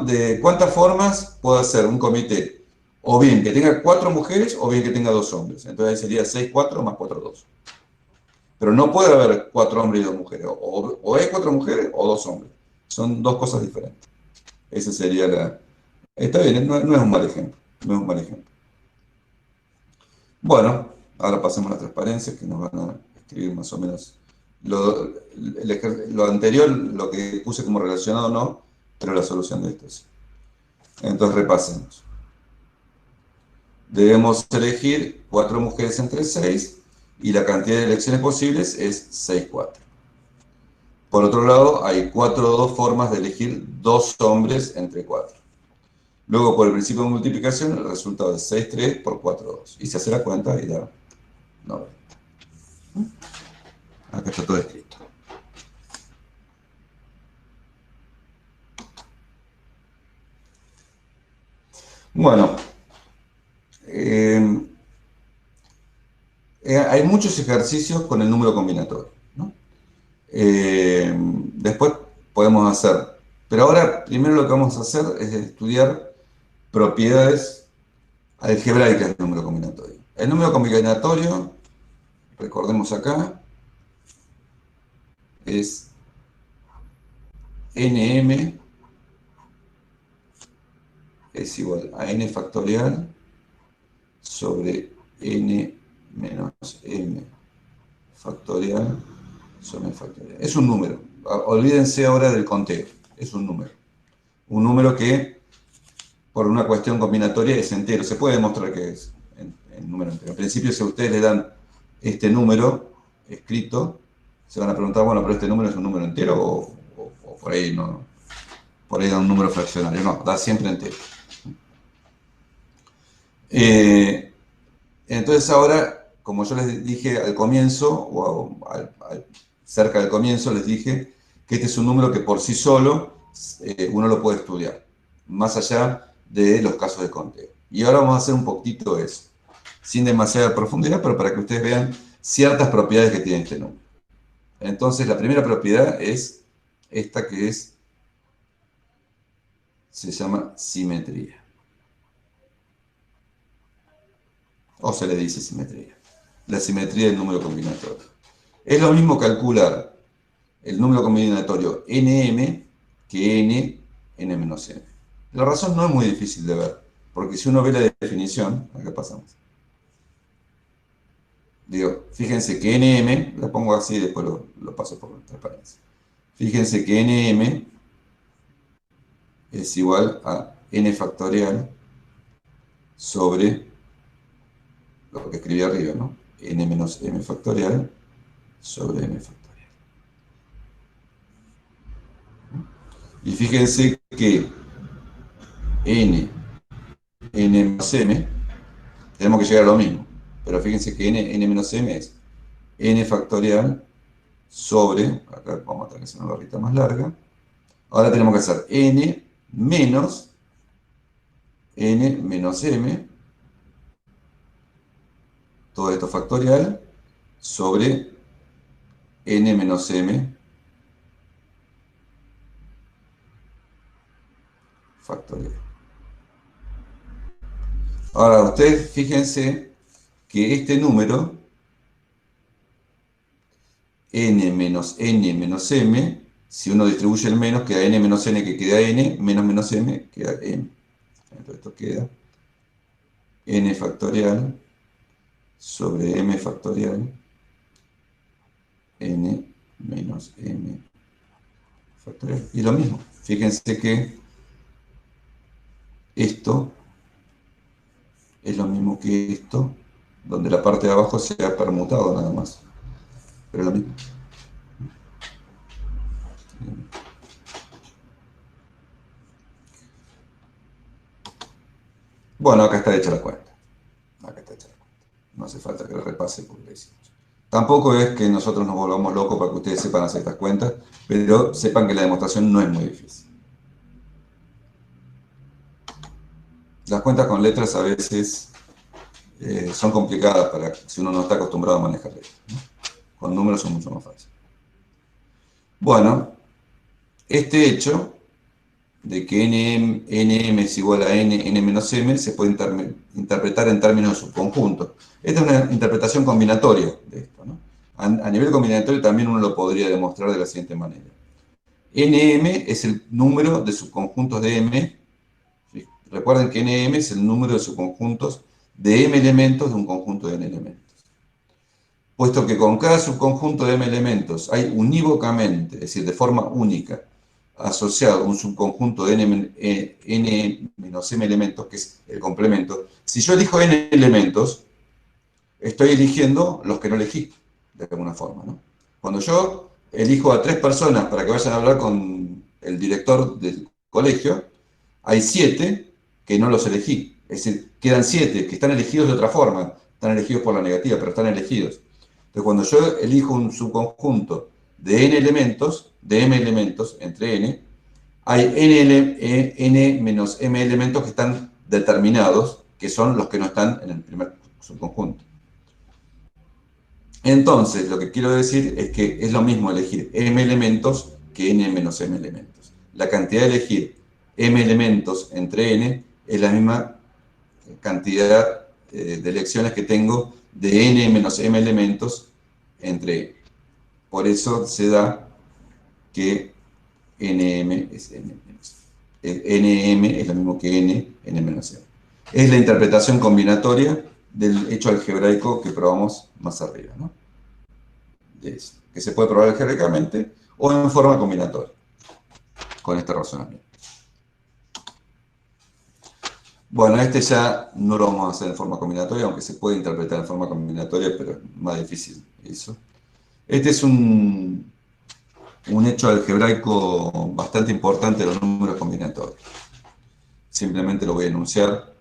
de cuántas formas puedo hacer un comité. O bien que tenga 4 mujeres o bien que tenga 2 hombres. Entonces ahí sería 6, 4 más 4, 2. Pero no puede haber 4 hombres y 2 mujeres. O hay 4 mujeres o 2 hombres. Son dos cosas diferentes. Esa sería la... Está bien, no es un mal ejemplo. No es un mal ejemplo. Bueno, ahora pasemos a la transparencia, que nos van a escribir más o menos lo anterior, lo que puse como relacionado no, pero la solución de esto sí. Entonces repasemos. Debemos elegir 4 mujeres entre 6 y la cantidad de elecciones posibles es 6, 4. Por otro lado, hay 2 formas de elegir 2 hombres entre 4. Luego, por el principio de multiplicación, el resultado es 6, 3 por 4, 2. Y se hace la cuenta y da 90. Acá está todo escrito. Bueno, hay muchos ejercicios con el número combinatorio, ¿no? Después podemos hacer, pero ahora primero lo que vamos a hacer es estudiar propiedades algebraicas del número combinatorio. El número combinatorio, recordemos acá, es nm es igual a n factorial sobre n menos m factorial sobre n factorial. Es un número. Olvídense ahora del conteo. Es un número. Un número que, por una cuestión combinatoria, es entero. Se puede demostrar que es en número entero. En principio, si a ustedes le dan este número escrito, se van a preguntar, bueno, pero este número es un número entero o por ahí no. Por ahí da un número fraccionario. No, da siempre entero. Entonces ahora, como yo les dije al comienzo, o cerca del comienzo, les dije que este es un número que por sí solo uno lo puede estudiar, más allá de los casos de conteo. Y ahora vamos a hacer un poquito eso, sin demasiada profundidad, pero para que ustedes vean ciertas propiedades que tiene este número. Entonces, la primera propiedad es esta que se llama simetría. O se le dice simetría. La simetría del número combinatorio. Es lo mismo calcular el número combinatorio nm que n menos m. La razón no es muy difícil de ver, porque si uno ve la definición, acá pasamos. Digo, fíjense que nm, la pongo así y después lo paso por transparencia. Fíjense que nm es igual a n factorial sobre lo que escribí arriba, ¿no? N menos m factorial sobre m factorial. Y fíjense que n menos m, tenemos que llegar a lo mismo, pero fíjense que n menos m es n factorial sobre, acá vamos a tener que hacer una barrita más larga, ahora tenemos que hacer n menos m, todo esto factorial, sobre n menos m factorial. Ahora, ustedes fíjense que este número, n menos m, si uno distribuye el menos, queda n menos n que queda n, menos m queda m. Entonces esto queda n factorial sobre m factorial, n menos m factorial. Y lo mismo, fíjense que esto es lo mismo que esto donde la parte de abajo se ha permutado nada más. Pero es lo mismo. Bueno, acá está hecha la cuenta. Acá está hecha la cuenta. No hace falta que lo repase porque lo hicimos. Tampoco es que nosotros nos volvamos locos para que ustedes sepan hacer estas cuentas, pero sepan que la demostración no es muy difícil. Las cuentas con letras a veces son complicadas para si uno no está acostumbrado a manejar letras, ¿no? Con números son mucho más fáciles. Bueno, este hecho de que nm es igual a n menos m se puede interpretar en términos de subconjuntos. Esta es una interpretación combinatoria de esto, ¿no? A nivel combinatorio también uno lo podría demostrar de la siguiente manera. nm es el número de subconjuntos de m. ¿Sí? Recuerden que nm es el número de subconjuntos de m elementos de un conjunto de n elementos. Puesto que con cada subconjunto de m elementos hay unívocamente, es decir, de forma única, asociado un subconjunto de n menos m elementos, que es el complemento. Si yo elijo n elementos, estoy eligiendo los que no elegí, de alguna forma, ¿no? Cuando yo elijo a 3 personas para que vayan a hablar con el director del colegio, hay 7 que no los elegí. Es decir, quedan 7 que están elegidos de otra forma, están elegidos por la negativa, pero están elegidos. Entonces, cuando yo elijo un subconjunto de n elementos, de m elementos, entre n, hay n menos m elementos que están determinados, que son los que no están en el primer subconjunto. Entonces, lo que quiero decir es que es lo mismo elegir m elementos que n menos m elementos. La cantidad de elegir m elementos entre n es la misma cantidad de elecciones que tengo de n menos m elementos entre n. Por eso se da que nm es n menos nm es lo mismo que n menos m. Es la interpretación combinatoria del hecho algebraico que probamos más arriba, ¿no? De eso, que se puede probar algebraicamente o en forma combinatoria, con este razonamiento. Bueno, este ya no lo vamos a hacer en forma combinatoria, aunque se puede interpretar en forma combinatoria, pero es más difícil eso. Este es un hecho algebraico bastante importante de los números combinatorios. Simplemente lo voy a enunciar.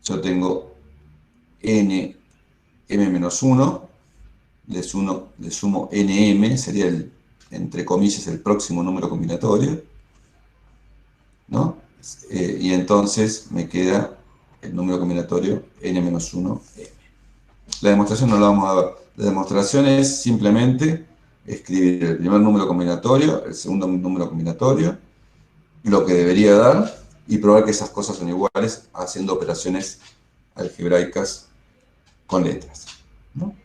Yo tengo m menos 1, le sumo nm, sería entre comillas el próximo número combinatorio, ¿no? Y entonces me queda el número combinatorio n menos 1m. La demostración no la vamos a ver. La demostración es simplemente escribir el primer número combinatorio, el segundo número combinatorio, lo que debería dar, y probar que esas cosas son iguales haciendo operaciones algebraicas con letras, ¿no?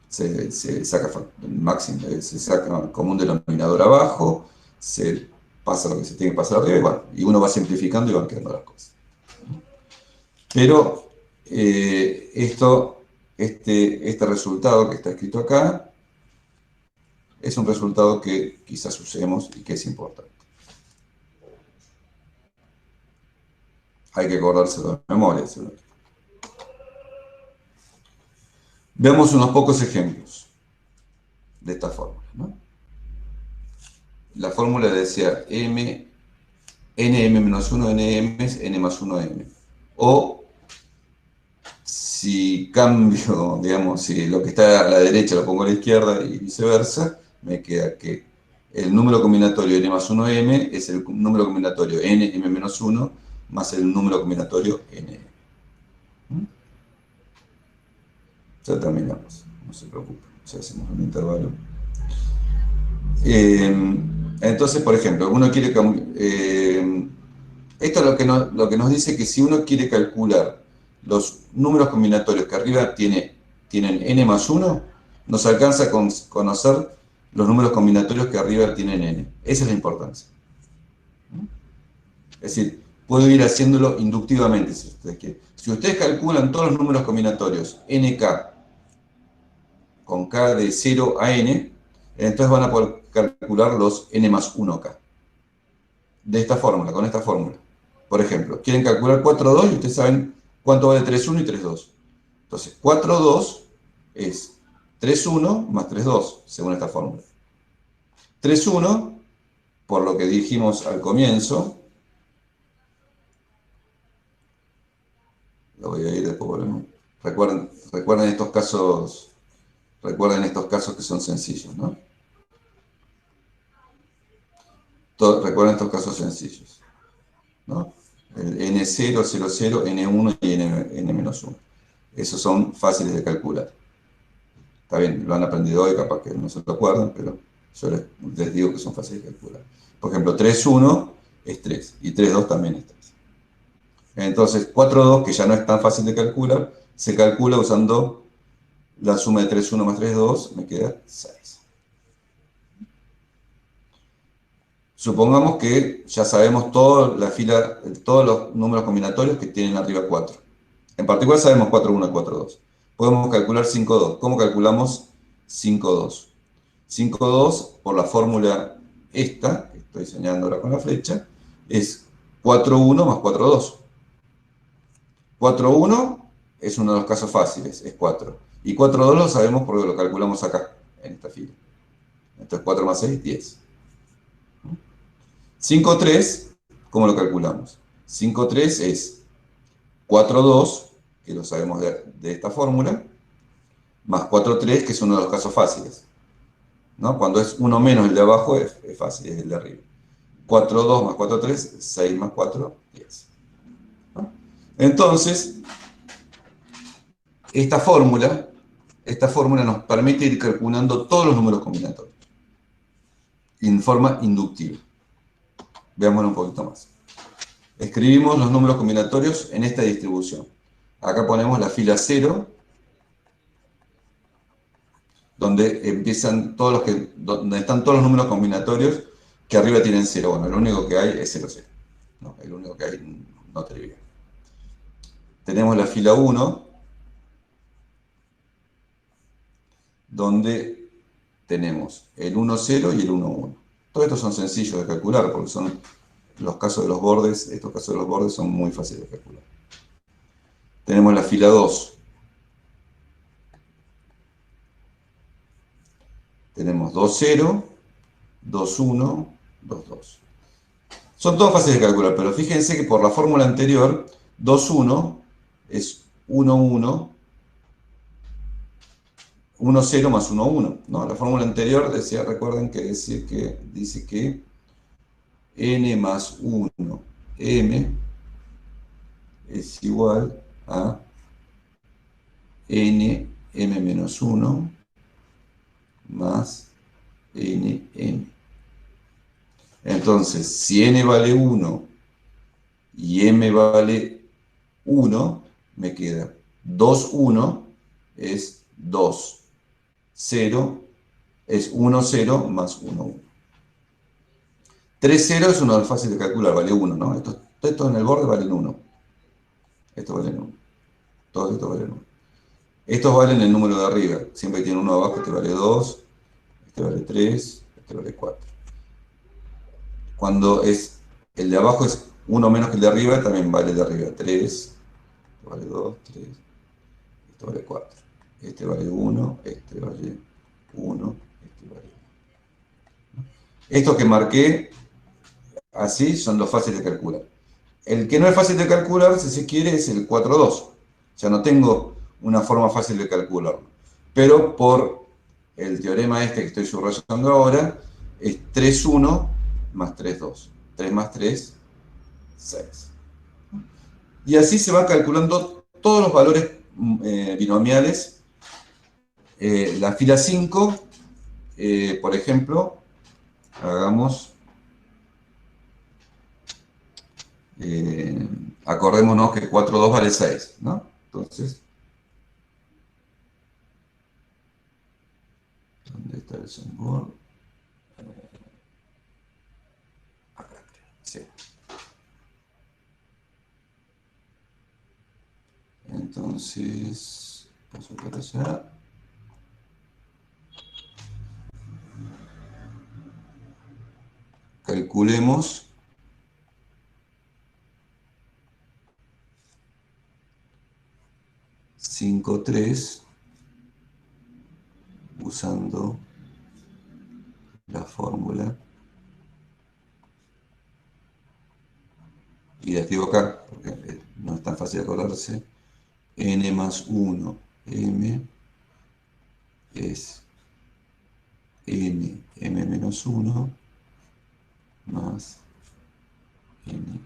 Se saca máximo, se saca común denominador abajo, se pasa lo que se tiene que pasar arriba, y bueno, y uno va simplificando y van quedando las cosas. Pero este resultado que está escrito acá es un resultado que quizás usemos y que es importante. Hay que acordárselo de memoria, ¿sí? Veamos unos pocos ejemplos de esta fórmula, ¿no? La fórmula decía nm menos 1 nm es n más 1m. O si cambio, digamos, si lo que está a la derecha lo pongo a la izquierda y viceversa, me queda que el número combinatorio n más 1m es el número combinatorio nm menos 1 más el número combinatorio n. Ya terminamos, no se preocupen, ya hacemos un intervalo. Entonces, por ejemplo, uno quiere esto es lo que nos dice que si uno quiere calcular los números combinatorios que arriba tienen n más 1, nos alcanza con conocer los números combinatorios que arriba tienen n. Esa es la importancia. Es decir, puedo ir haciéndolo inductivamente, si ustedes quieren. Si ustedes calculan todos los números combinatorios nk con k de 0 a n, entonces van a poder calcular los n más 1k. De esta fórmula, con esta fórmula. Por ejemplo, quieren calcular 4,2 y ustedes saben cuánto vale 3,1 y 3,2. Entonces, 4,2 es 3,1 más 3,2, según esta fórmula. 3,1, por lo que dijimos al comienzo, lo voy a ir después volvemos. Recuerden estos casos que son sencillos, ¿no? Recuerden estos casos sencillos, ¿no? El N0, 0, 0, N1 y N-1. Esos son fáciles de calcular. Está bien, lo han aprendido hoy, capaz que no se lo acuerdan, pero yo les digo que son fáciles de calcular. Por ejemplo, 3,1 es 3 y 3,2 también es 3. Entonces, 4,2, que ya no es tan fácil de calcular, se calcula usando la suma de 3,1 más 3,2, me queda 6. Supongamos que ya sabemos todos los números combinatorios que tienen arriba 4. En particular sabemos 4,1 y 4,2. Podemos calcular 5,2. ¿Cómo calculamos 5,2? 5,2, por la fórmula esta, que estoy señalando ahora con la flecha, es 4,1 más 4,2. 4,1 es uno de los casos fáciles, es 4. Y 4,2 lo sabemos porque lo calculamos acá, en esta fila. Entonces 4 más 6, 10. 5,3, ¿cómo lo calculamos? 5,3 es 4,2, que lo sabemos de esta fórmula, más 4,3, que es uno de los casos fáciles, ¿no? Cuando es uno menos el de abajo, es fácil, es el de arriba. 4,2 más 4,3, 6 más 4, 10. ¿No? Entonces, esta fórmula nos permite ir calculando todos los números combinatorios en forma inductiva. Veámoslo un poquito más. Escribimos los números combinatorios en esta distribución. Acá ponemos la fila 0, donde donde están todos los números combinatorios que arriba tienen 0. Bueno, lo único que hay es 0, 0. No, el único que hay no trivial. Tenemos la fila 1, donde tenemos el 1, 0 y el 1, 1. Todos estos son sencillos de calcular, porque son los casos de los bordes, estos casos de los bordes son muy fáciles de calcular. Tenemos la fila 2. Tenemos 2, 0, 2, 1, 2, 2. Son todos fáciles de calcular, pero fíjense que por la fórmula anterior, 2, 1 es 1, 1, 1, 0 más 1, 1. ¿No? La fórmula anterior decía, recuerden que dice que n más 1 m es igual a n m menos 1 más nm. Entonces, si n vale 1 y m vale 1, me queda 2, 1 es 2, 0 es 1, 0 más 1, 1. 3, 0 es uno fácil de calcular, vale 1, ¿no? Estos en el borde valen 1. Estos valen 1. Todos estos valen 1. Estos valen el número de arriba. Siempre que tiene uno abajo, este vale 2, este vale 3, este vale 4. Cuando el de abajo es 1 menos que el de arriba, también vale el de arriba 3, este vale 2, 3, este vale 4. Este vale 1, este vale 1, este vale 1. Estos que marqué así son los fáciles de calcular. El que no es fácil de calcular, si se quiere, es el 4,2. Ya no tengo una forma fácil de calcularlo. Pero por el teorema este que estoy subrayando ahora, es 3,1 más 3,2. 3 más 3, 6. Y así se va calculando todos los valores binomiales. La fila 5, por ejemplo, hagamos... acordémonos que 4,2 vale 6, ¿no? Entonces, ¿dónde está el symbol? Acá, sí. Entonces, paso por allá. Calculemos 5, 3, usando la fórmula. Y la escribo acá, porque no es tan fácil acordarse. N más 1, M, es N, M menos 1, más N.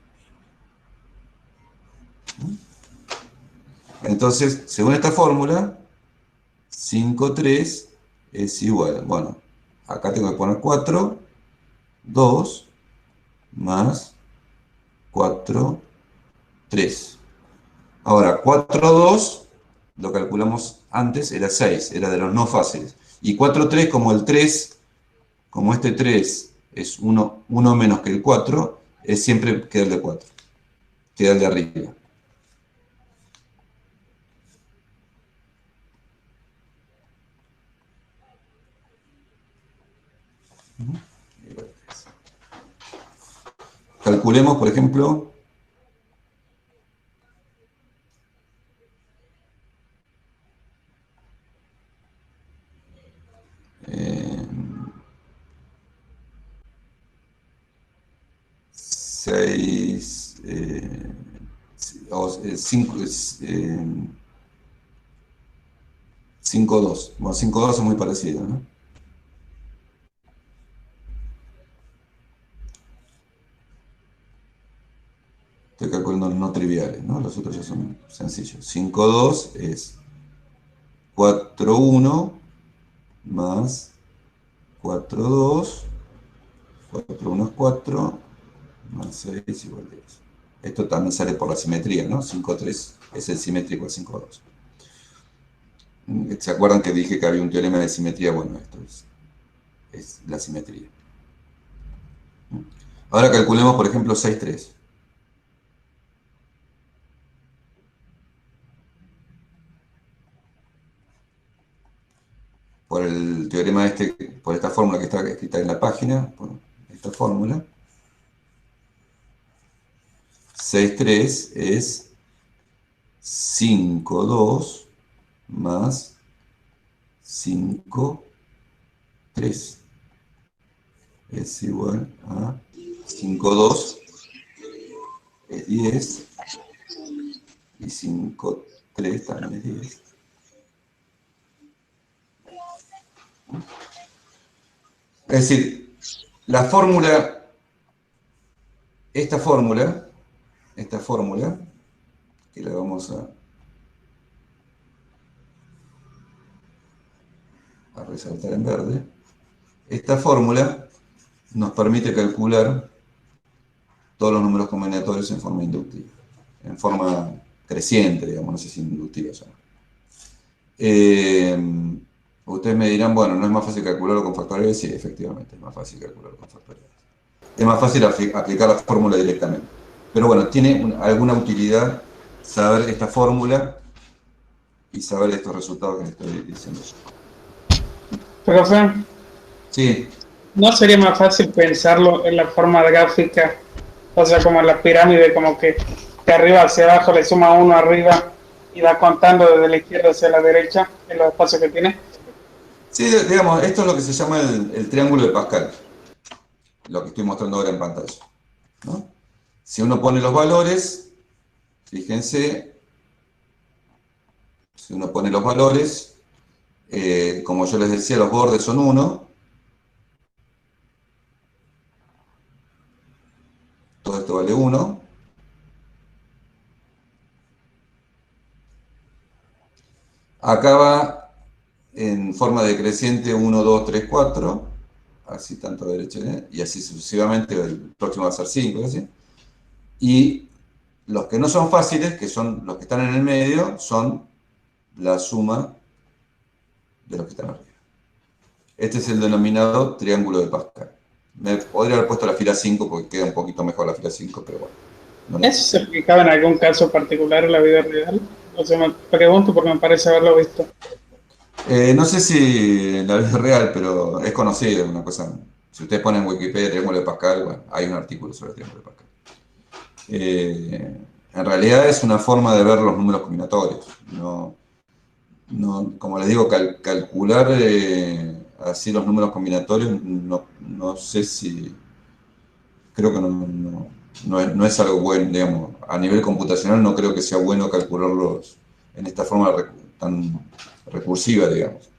Entonces, según esta fórmula, 5, 3 es igual, bueno, acá tengo que poner 4, 2, más 4, 3. Ahora, 4, 2, lo calculamos antes, era 6, era de los no fáciles. Y 4, 3, como el 3, como este 3 es 1 menos que el 4, es siempre queda el de 4, queda el de arriba. Calculemos, por ejemplo, seis, 5, 2. Bueno, 5, 2 es muy parecido, ¿no? Estoy calculando los no triviales, ¿no? Los otros ya son sencillos. 5, 2 es 4, 1 más 4, 2. 4, 1 es 4, más 6 igual a 10. Esto también sale por la simetría, ¿no? 5, 3 es el simétrico de 5, 2. ¿Se acuerdan que dije que había un teorema de simetría? Bueno, esto es la simetría. Ahora calculemos, por ejemplo, 6, 3. Por el teorema este, por esta fórmula que está escrita en la página, por esta fórmula, 6, 3 es 5, 2 más 5, 3. Es igual a 5, 2 es 10 y 5, 3 también es 10. Es decir, la fórmula, esta fórmula, que la vamos a resaltar en verde, esta fórmula nos permite calcular todos los números combinatorios en forma inductiva, en forma creciente, digamos, no sé si inductiva ya. Ustedes me dirán, bueno, ¿no es más fácil calcularlo con factoriales? Sí, efectivamente, es más fácil calcularlo con factoriales. Es más fácil aplicar la fórmula directamente. Pero bueno, tiene alguna utilidad saber esta fórmula y saber estos resultados que les estoy diciendo. Profe, Sí. ¿no sería más fácil pensarlo en la forma gráfica? O sea, como en la pirámide, como que de arriba hacia abajo le suma 1 arriba y va contando desde la izquierda hacia la derecha en los espacios que tiene. Sí, digamos, esto es lo que se llama el triángulo de Pascal, lo que estoy mostrando ahora en pantalla, ¿no? Si uno pone los valores, fíjense, si uno pone los valores, como yo les decía, los bordes son 1, todo esto vale 1, acá va en forma decreciente 1, 2, 3, 4, así tanto a la derecha, y así sucesivamente, el próximo va a ser 5, así. Y los que no son fáciles, que son los que están en el medio, son la suma de los que están arriba. Este es el denominado triángulo de Pascal. Me podría haber puesto la fila 5 porque queda un poquito mejor la fila 5, pero bueno. No ¿Eso se aplicaba en algún caso particular en la vida real? O sea, me pregunto porque me parece haberlo visto. No sé si en la vida real, pero es conocido, una cosa. Si ustedes ponen en Wikipedia triángulo de Pascal, bueno, hay un artículo sobre el triángulo de Pascal. En realidad es una forma de ver los números combinatorios. no, como les digo, calcular así los números combinatorios, no sé si, creo que no es algo bueno, digamos, a nivel computacional no creo que sea bueno calcularlos en esta forma tan recursiva, digamos.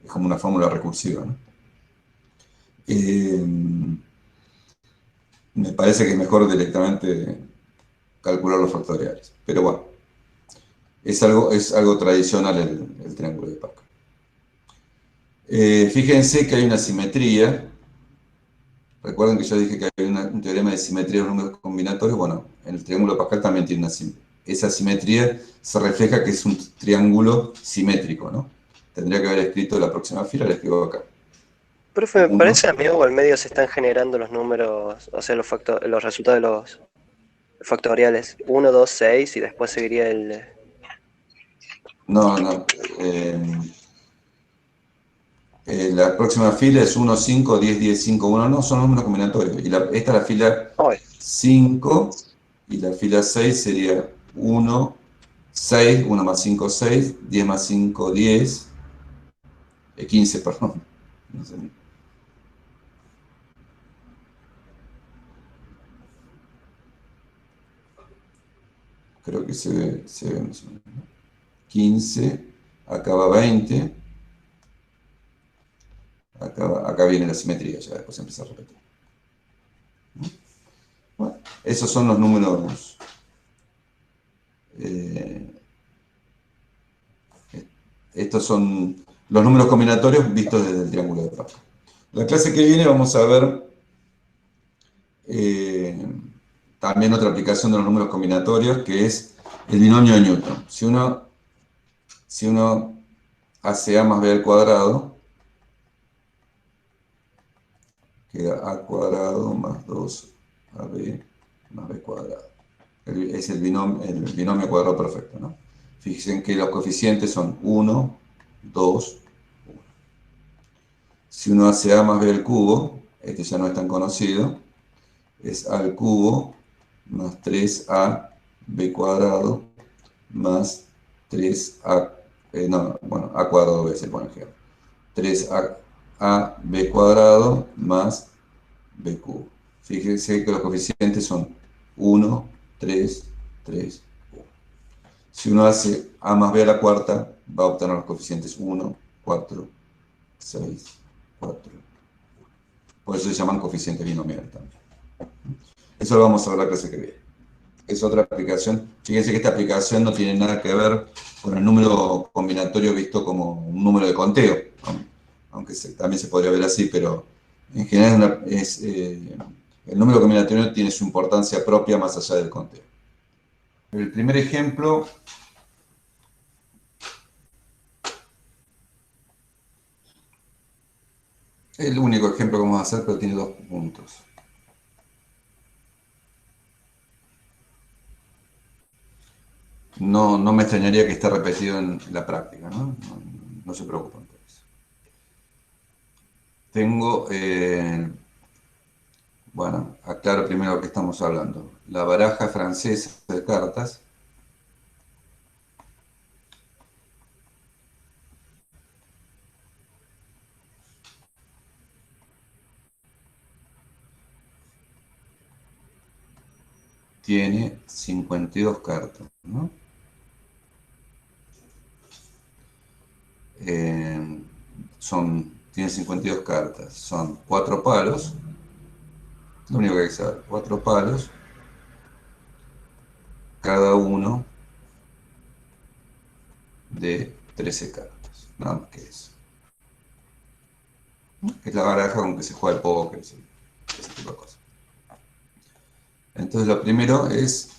Es como una fórmula recursiva, ¿no? Eh, Me parece que es mejor directamente calcular los factoriales. Pero bueno, es algo tradicional el triángulo de Pascal. Fíjense que hay una simetría. Recuerden que yo dije que hay un teorema de simetría de los números combinatorios. Bueno, en el triángulo de Pascal también tiene una simetría. Esa simetría se refleja que es un triángulo simétrico, ¿no? Tendría que haber escrito la próxima fila, la escribo acá. Profe, me Uno. parece a mí o al medio se están generando los números, o sea, los resultados de los factoriales. 1, 2, 6 y después seguiría el... No. La próxima fila es 1, 5, 10, 10, 5, 1, no, son números combinatorios. Y esta es la fila Ay, 5 y la fila 6 sería 1, 6, 1 más 5, 6, 10 más 5, 10, 15, perdón. No sé. Creo que se ve más o menos, ¿no? 15, acá va 20, acá viene la simetría, ya después empieza a repetir. Bueno, esos son los números. Estos son los números combinatorios vistos desde el triángulo de Pascal. La clase que viene vamos a ver también otra aplicación de los números combinatorios, que es el binomio de Newton. Si uno hace a más b al cuadrado, queda a cuadrado más 2ab más b cuadrado. Es el binomio cuadrado perfecto, ¿no? Fíjense que los coeficientes son 1, 2, 1. Si uno hace a más b al cubo, este ya no es tan conocido, es a al cubo más 3a b cuadrado más 3a, a cuadrado b se pone ejemplo. 3a b cuadrado más b cubo. Fíjense que los coeficientes son 1, 3, 3, 1. Si uno hace a más b a la cuarta, va a obtener los coeficientes 1, 4, 6, 4. Por eso se llaman coeficientes binomiales también. Eso lo vamos a ver la clase que viene. Es otra aplicación. Fíjense que esta aplicación no tiene nada que ver con el número combinatorio visto como un número de conteo, aunque también se podría ver así, pero en general el número combinatorio tiene su importancia propia más allá del conteo. El primer ejemplo es el único ejemplo que vamos a hacer, pero tiene 2 puntos. No me extrañaría que esté repetido en la práctica, ¿no? No se preocupen por eso. Tengo, bueno, aclaro primero que estamos hablando. La baraja francesa de cartas tiene 52 cartas, ¿no? Tiene 52 cartas, son 4 palos, lo único que hay que saber, 4 palos, cada uno de 13 cartas, nada más que eso. Es la baraja con que se juega el póker, ese tipo de cosas. Entonces lo primero es,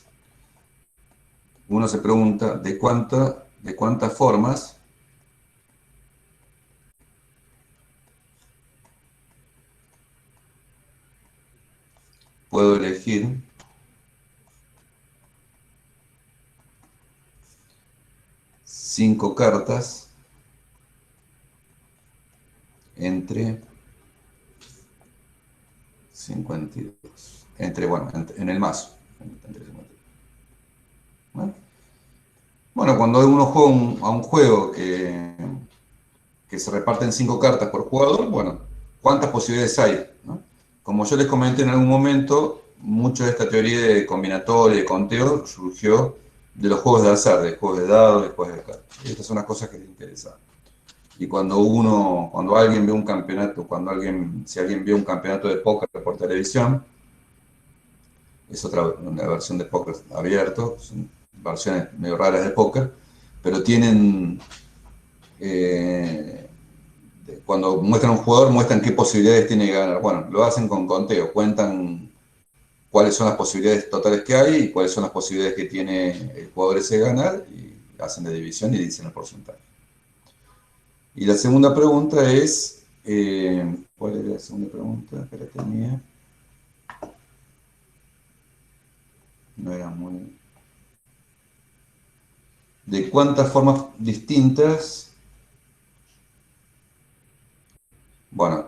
uno se pregunta de cuántas formas puedo elegir cinco cartas entre 52. En el mazo. Entre 52. Bueno, cuando uno juega a un juego que se reparten 5 cartas por jugador, bueno, ¿cuántas posibilidades hay? ¿No? Como yo les comenté en algún momento, mucho de esta teoría de combinatoria y de conteo surgió de los juegos de azar, de juegos de dados, de juegos de cartas. Y estas son las cosas que les interesan. Y cuando alguien ve un campeonato, si alguien ve un campeonato de póker por televisión, es una versión de póker abierto, son versiones medio raras de póker, pero tienen, cuando muestran a un jugador, muestran qué posibilidades tiene de ganar. Bueno, lo hacen con conteo, cuentan cuáles son las posibilidades totales que hay y cuáles son las posibilidades que tiene el jugador ese de ganar, y hacen la división y dicen el porcentaje. Y la segunda pregunta es, ¿cuál era la segunda pregunta que la tenía? No era muy... ¿De cuántas formas distintas? Bueno,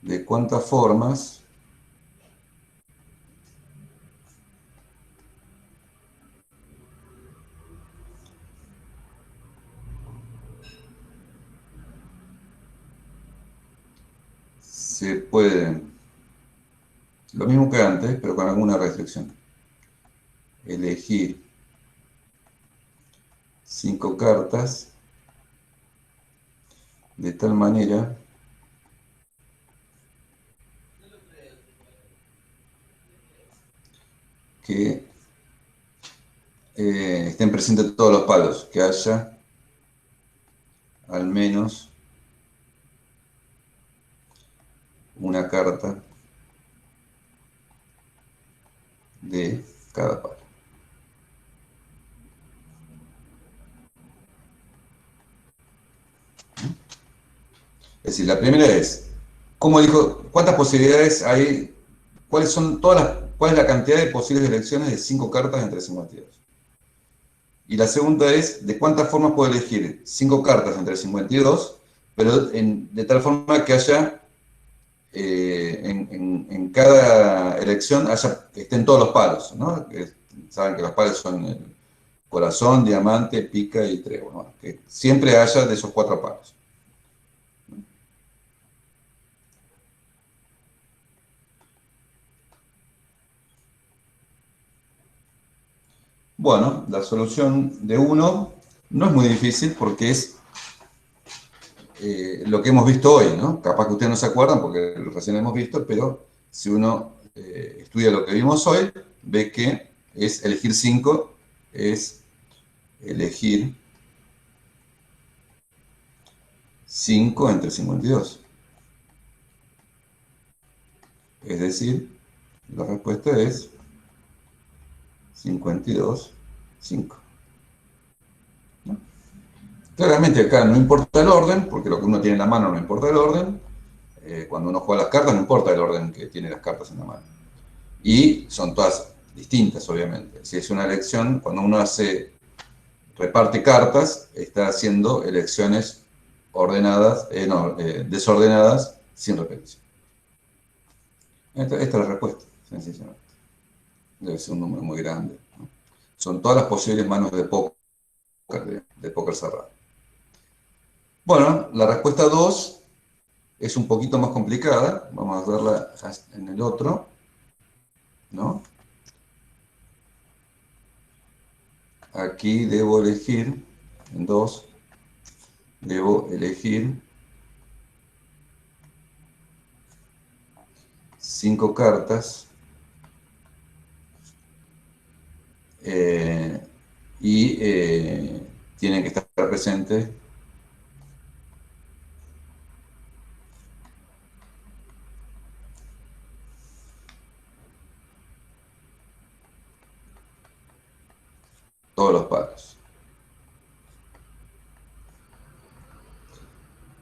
¿de cuántas formas se puede, lo mismo que antes, pero con alguna restricción, elegir 5 cartas de tal manera que estén presentes todos los palos, que haya al menos una carta de cada palo. Es decir, la primera es, ¿cómo dijo? ¿Cuántas posibilidades hay? ¿Cuál es la cantidad de posibles elecciones de 5 cartas entre 52? Y la segunda es, ¿de cuántas formas puedo elegir 5 cartas entre 52, pero de tal forma que haya, en cada elección, estén todos los palos, ¿no? Saben que los palos son el corazón, diamante, pica y trébol, ¿no? Que siempre haya de esos 4 palos. Bueno, la solución de 1 no es muy difícil porque es lo que hemos visto hoy, ¿no? Capaz que ustedes no se acuerdan porque recién lo hemos visto, pero si uno estudia lo que vimos hoy, ve que es elegir 5, es elegir 5 entre 52. Es decir, la respuesta es 52, 5. ¿No? Claramente acá no importa el orden, porque lo que uno tiene en la mano no importa el orden. Cuando uno juega las cartas no importa el orden que tiene las cartas en la mano. Y son todas distintas, obviamente. Si es una elección, cuando uno reparte cartas, está haciendo elecciones ordenadas, desordenadas, sin repetición. Esta es la respuesta, sencillamente. Debe ser un número muy grande, ¿no? Son todas las posibles manos de póker cerrado. Bueno, la respuesta 2 es un poquito más complicada. Vamos a verla en el otro, ¿no? Aquí debo elegir, en 2, debo elegir 5 cartas y tienen que estar presentes todos los palos.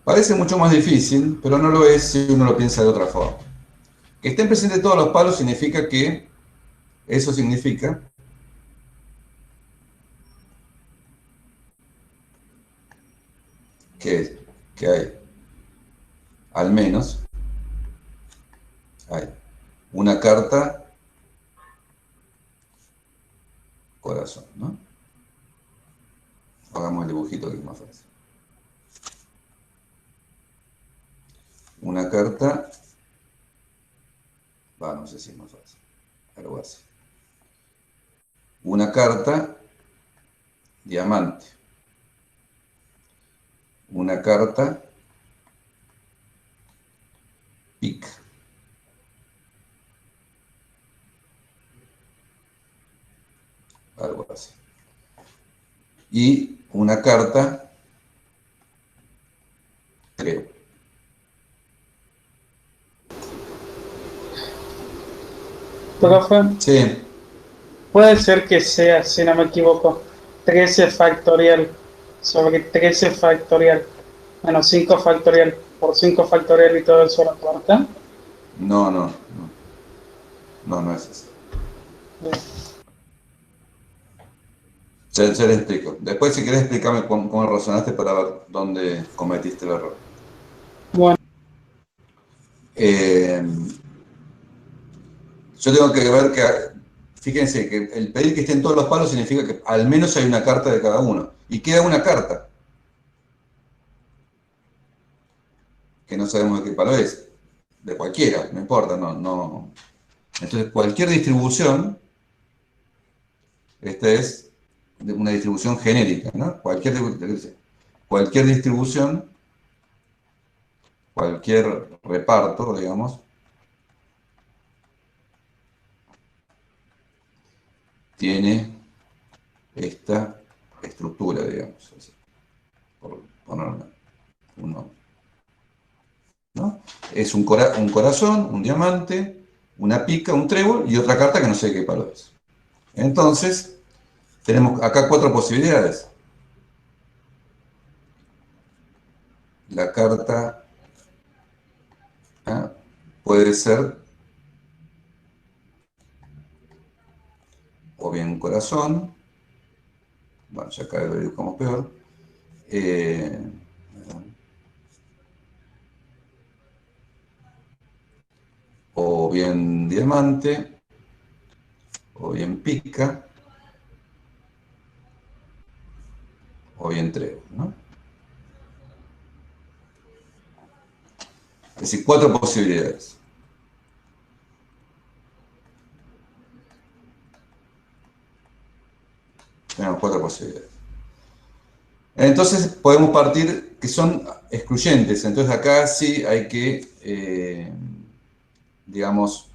Parece mucho más difícil, pero no lo es si uno lo piensa de otra forma. Que estén presentes todos los palos significa que, eso significa que hay, al menos, hay una carta corazón, ¿no? Hagamos el dibujito que es más fácil. Una carta, no sé si es más fácil, algo así. Una carta, diamante. Una carta, pica. Algo así. Y una carta, creo. Profe, Sí, puede ser que sea, si no me equivoco, 13 factorial sobre 13 factorial menos 5 factorial por 5 factorial y todo eso a la cuarta. no, no es eso. Bien. Ya le explico. Después, si querés, explícame cómo razonaste para ver dónde cometiste el error. Bueno, Yo tengo que ver que, fíjense que el pedir que estén todos los palos significa que al menos hay una carta de cada uno. Y queda una carta, que no sabemos de qué palo es. De cualquiera, no importa, no. Entonces, cualquier distribución, esta es una distribución genérica, ¿no? Cualquier distribución, cualquier reparto, digamos, tiene esta estructura, digamos, así, por ponerle un nombre, ¿no? Es un corazón, un diamante, una pica, un trébol y otra carta que no sé qué palo es. Entonces, tenemos acá 4 posibilidades. La carta puede ser o bien corazón, bueno, ya acá lo dibujamos peor, o bien diamante, o bien pica, o bien trébol, ¿no? Es decir, 4 posibilidades. Tenemos 4 posibilidades. Entonces podemos partir que son excluyentes. Entonces acá sí hay que, digamos,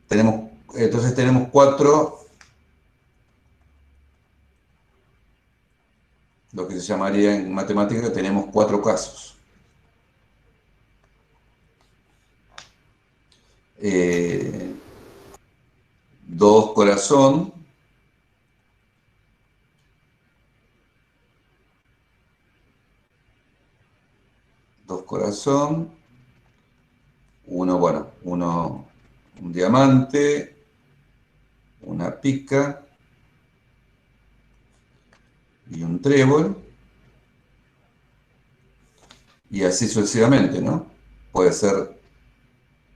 entonces tenemos 4, lo que se llamaría en matemática, tenemos 4 casos. 2 corazón, 2 corazón, un diamante, una pica y un trébol, y así sucesivamente, ¿no? Puede ser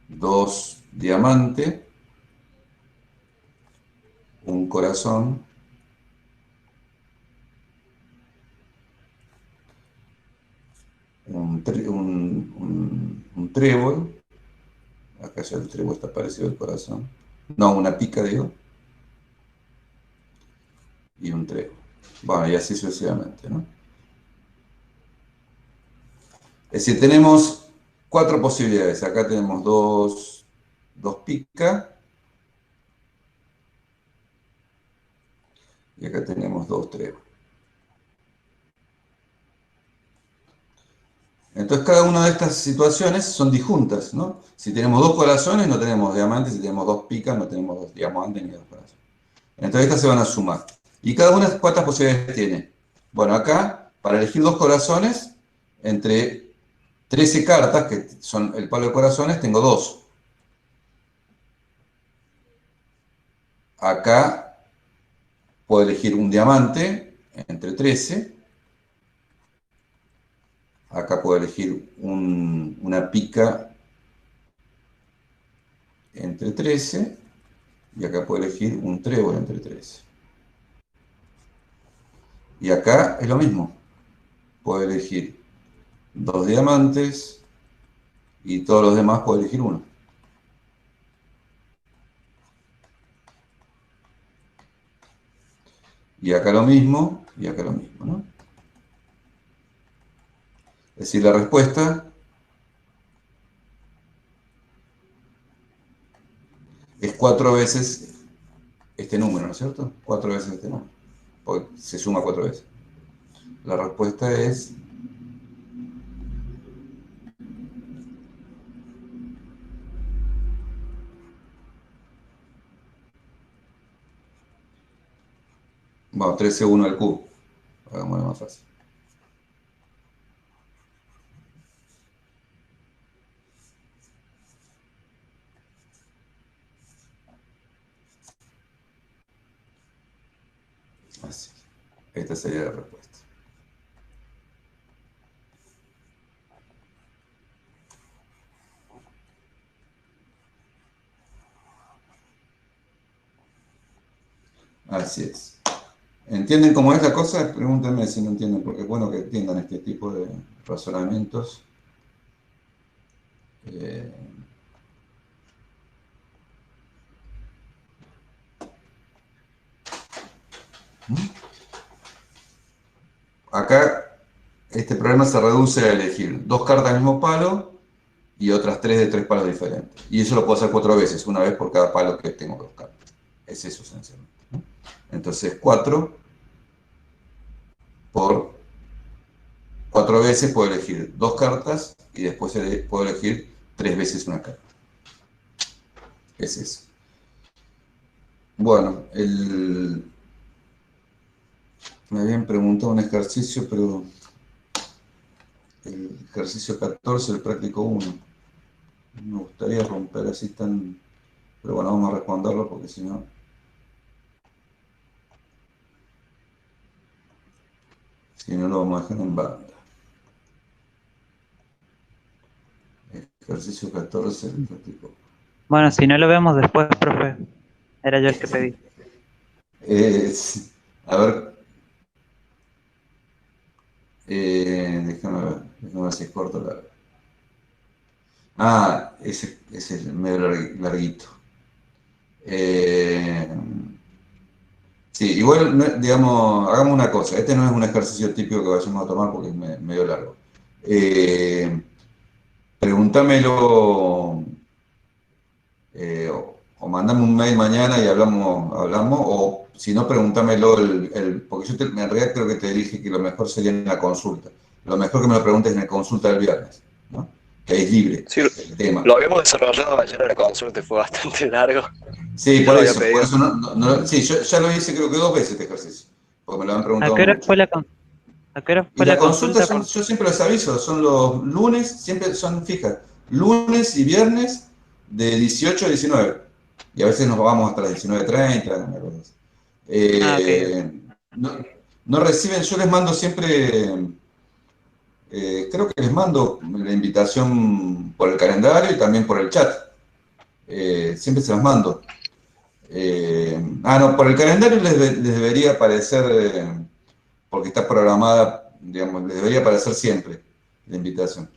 2 diamantes, un corazón, un trébol, acá ya el trébol está parecido al corazón, no, una pica, digo, y un trébol. Bueno, y así sucesivamente, ¿no? Es decir, tenemos 4 posibilidades. Acá tenemos 2 picas, y acá tenemos 2 tréboles. Entonces cada una de estas situaciones son disjuntas, ¿no? Si tenemos 2 corazones no tenemos diamantes, si tenemos 2 picas no tenemos 2 diamantes ni 2 corazones. Entonces estas se van a sumar. ¿Y cada una de cuántas posibilidades tiene? Bueno, acá, para elegir 2 corazones, entre 13 cartas, que son el palo de corazones, tengo 2. Acá puedo elegir un diamante entre 13. Acá puedo elegir una pica entre 13. Y acá puedo elegir un trébol entre 13. Y acá es lo mismo. Puedo elegir 2 diamantes y todos los demás puedo elegir uno. Y acá lo mismo, y acá lo mismo, ¿no? Es decir, la respuesta es 4 veces este número, ¿no es cierto? 4 veces este número, porque se suma 4 veces. La respuesta es... Vamos, 13,1 al cubo. Hagámoslo más fácil. Así. Esta sería la respuesta. Así es. ¿Entienden cómo es la cosa? Pregúntenme si no entienden, porque es bueno que entiendan este tipo de razonamientos. Acá este problema se reduce a elegir 2 cartas del mismo palo y otras 3 de 3 palos diferentes. Y eso lo puedo hacer 4 veces, una vez por cada palo que tengo que buscar. Es eso esencialmente, ¿no? Entonces 4 por 4 veces puedo elegir 2 cartas y después puedo elegir 3 veces una carta. Es eso. Bueno, me habían preguntado un ejercicio, pero el ejercicio 14, el práctico 1. Me gustaría romper así tan... Pero bueno, vamos a responderlo porque si no... Si no, lo vamos a dejar en banda. Ejercicio 14, el práctico. Bueno, si no lo vemos después, profe. Era yo el que pedí. A ver... déjame ver si es corto la... Ah, ese es medio larguito. Sí, igual, digamos, hagamos una cosa. Este no es un ejercicio típico que vayamos a tomar porque es medio largo. Pregúntamelo o mandame un mail mañana y hablamos, o si no, pregúntamelo porque yo en realidad creo que te dije que lo mejor sería en la consulta. Lo mejor que me lo preguntes en la consulta del viernes, ¿no? Que es libre Sí, el tema. lo habíamos desarrollado ayer en la consulta y fue bastante largo. Sí, Yo por lo había eso pedido. sí, yo ya lo hice creo que 2 veces este ejercicio, porque me lo han ¿A preguntado qué hora mucho. fue ¿A qué hora Y fue la la consulta, consulta? yo siempre les aviso, son los lunes, siempre son fijas, lunes y viernes de 18 a 19. Y a veces nos vamos hasta las 19:30, una cosa así. Ok. No reciben, yo les mando siempre, creo que les mando la invitación por el calendario y también por el chat. Siempre se las mando. No, por el calendario les debería aparecer, porque está programada, digamos, les debería aparecer siempre la invitación.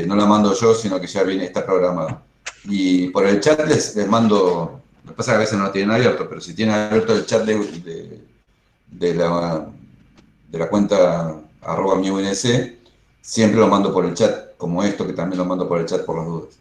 No la mando yo, sino que ya viene, está programada. Y por el chat les mando, lo que pasa es que a veces no lo tienen abierto, pero si tienen abierto el chat de la cuenta @MiUNC, siempre lo mando por el chat, como esto que también lo mando por el chat por las dudas.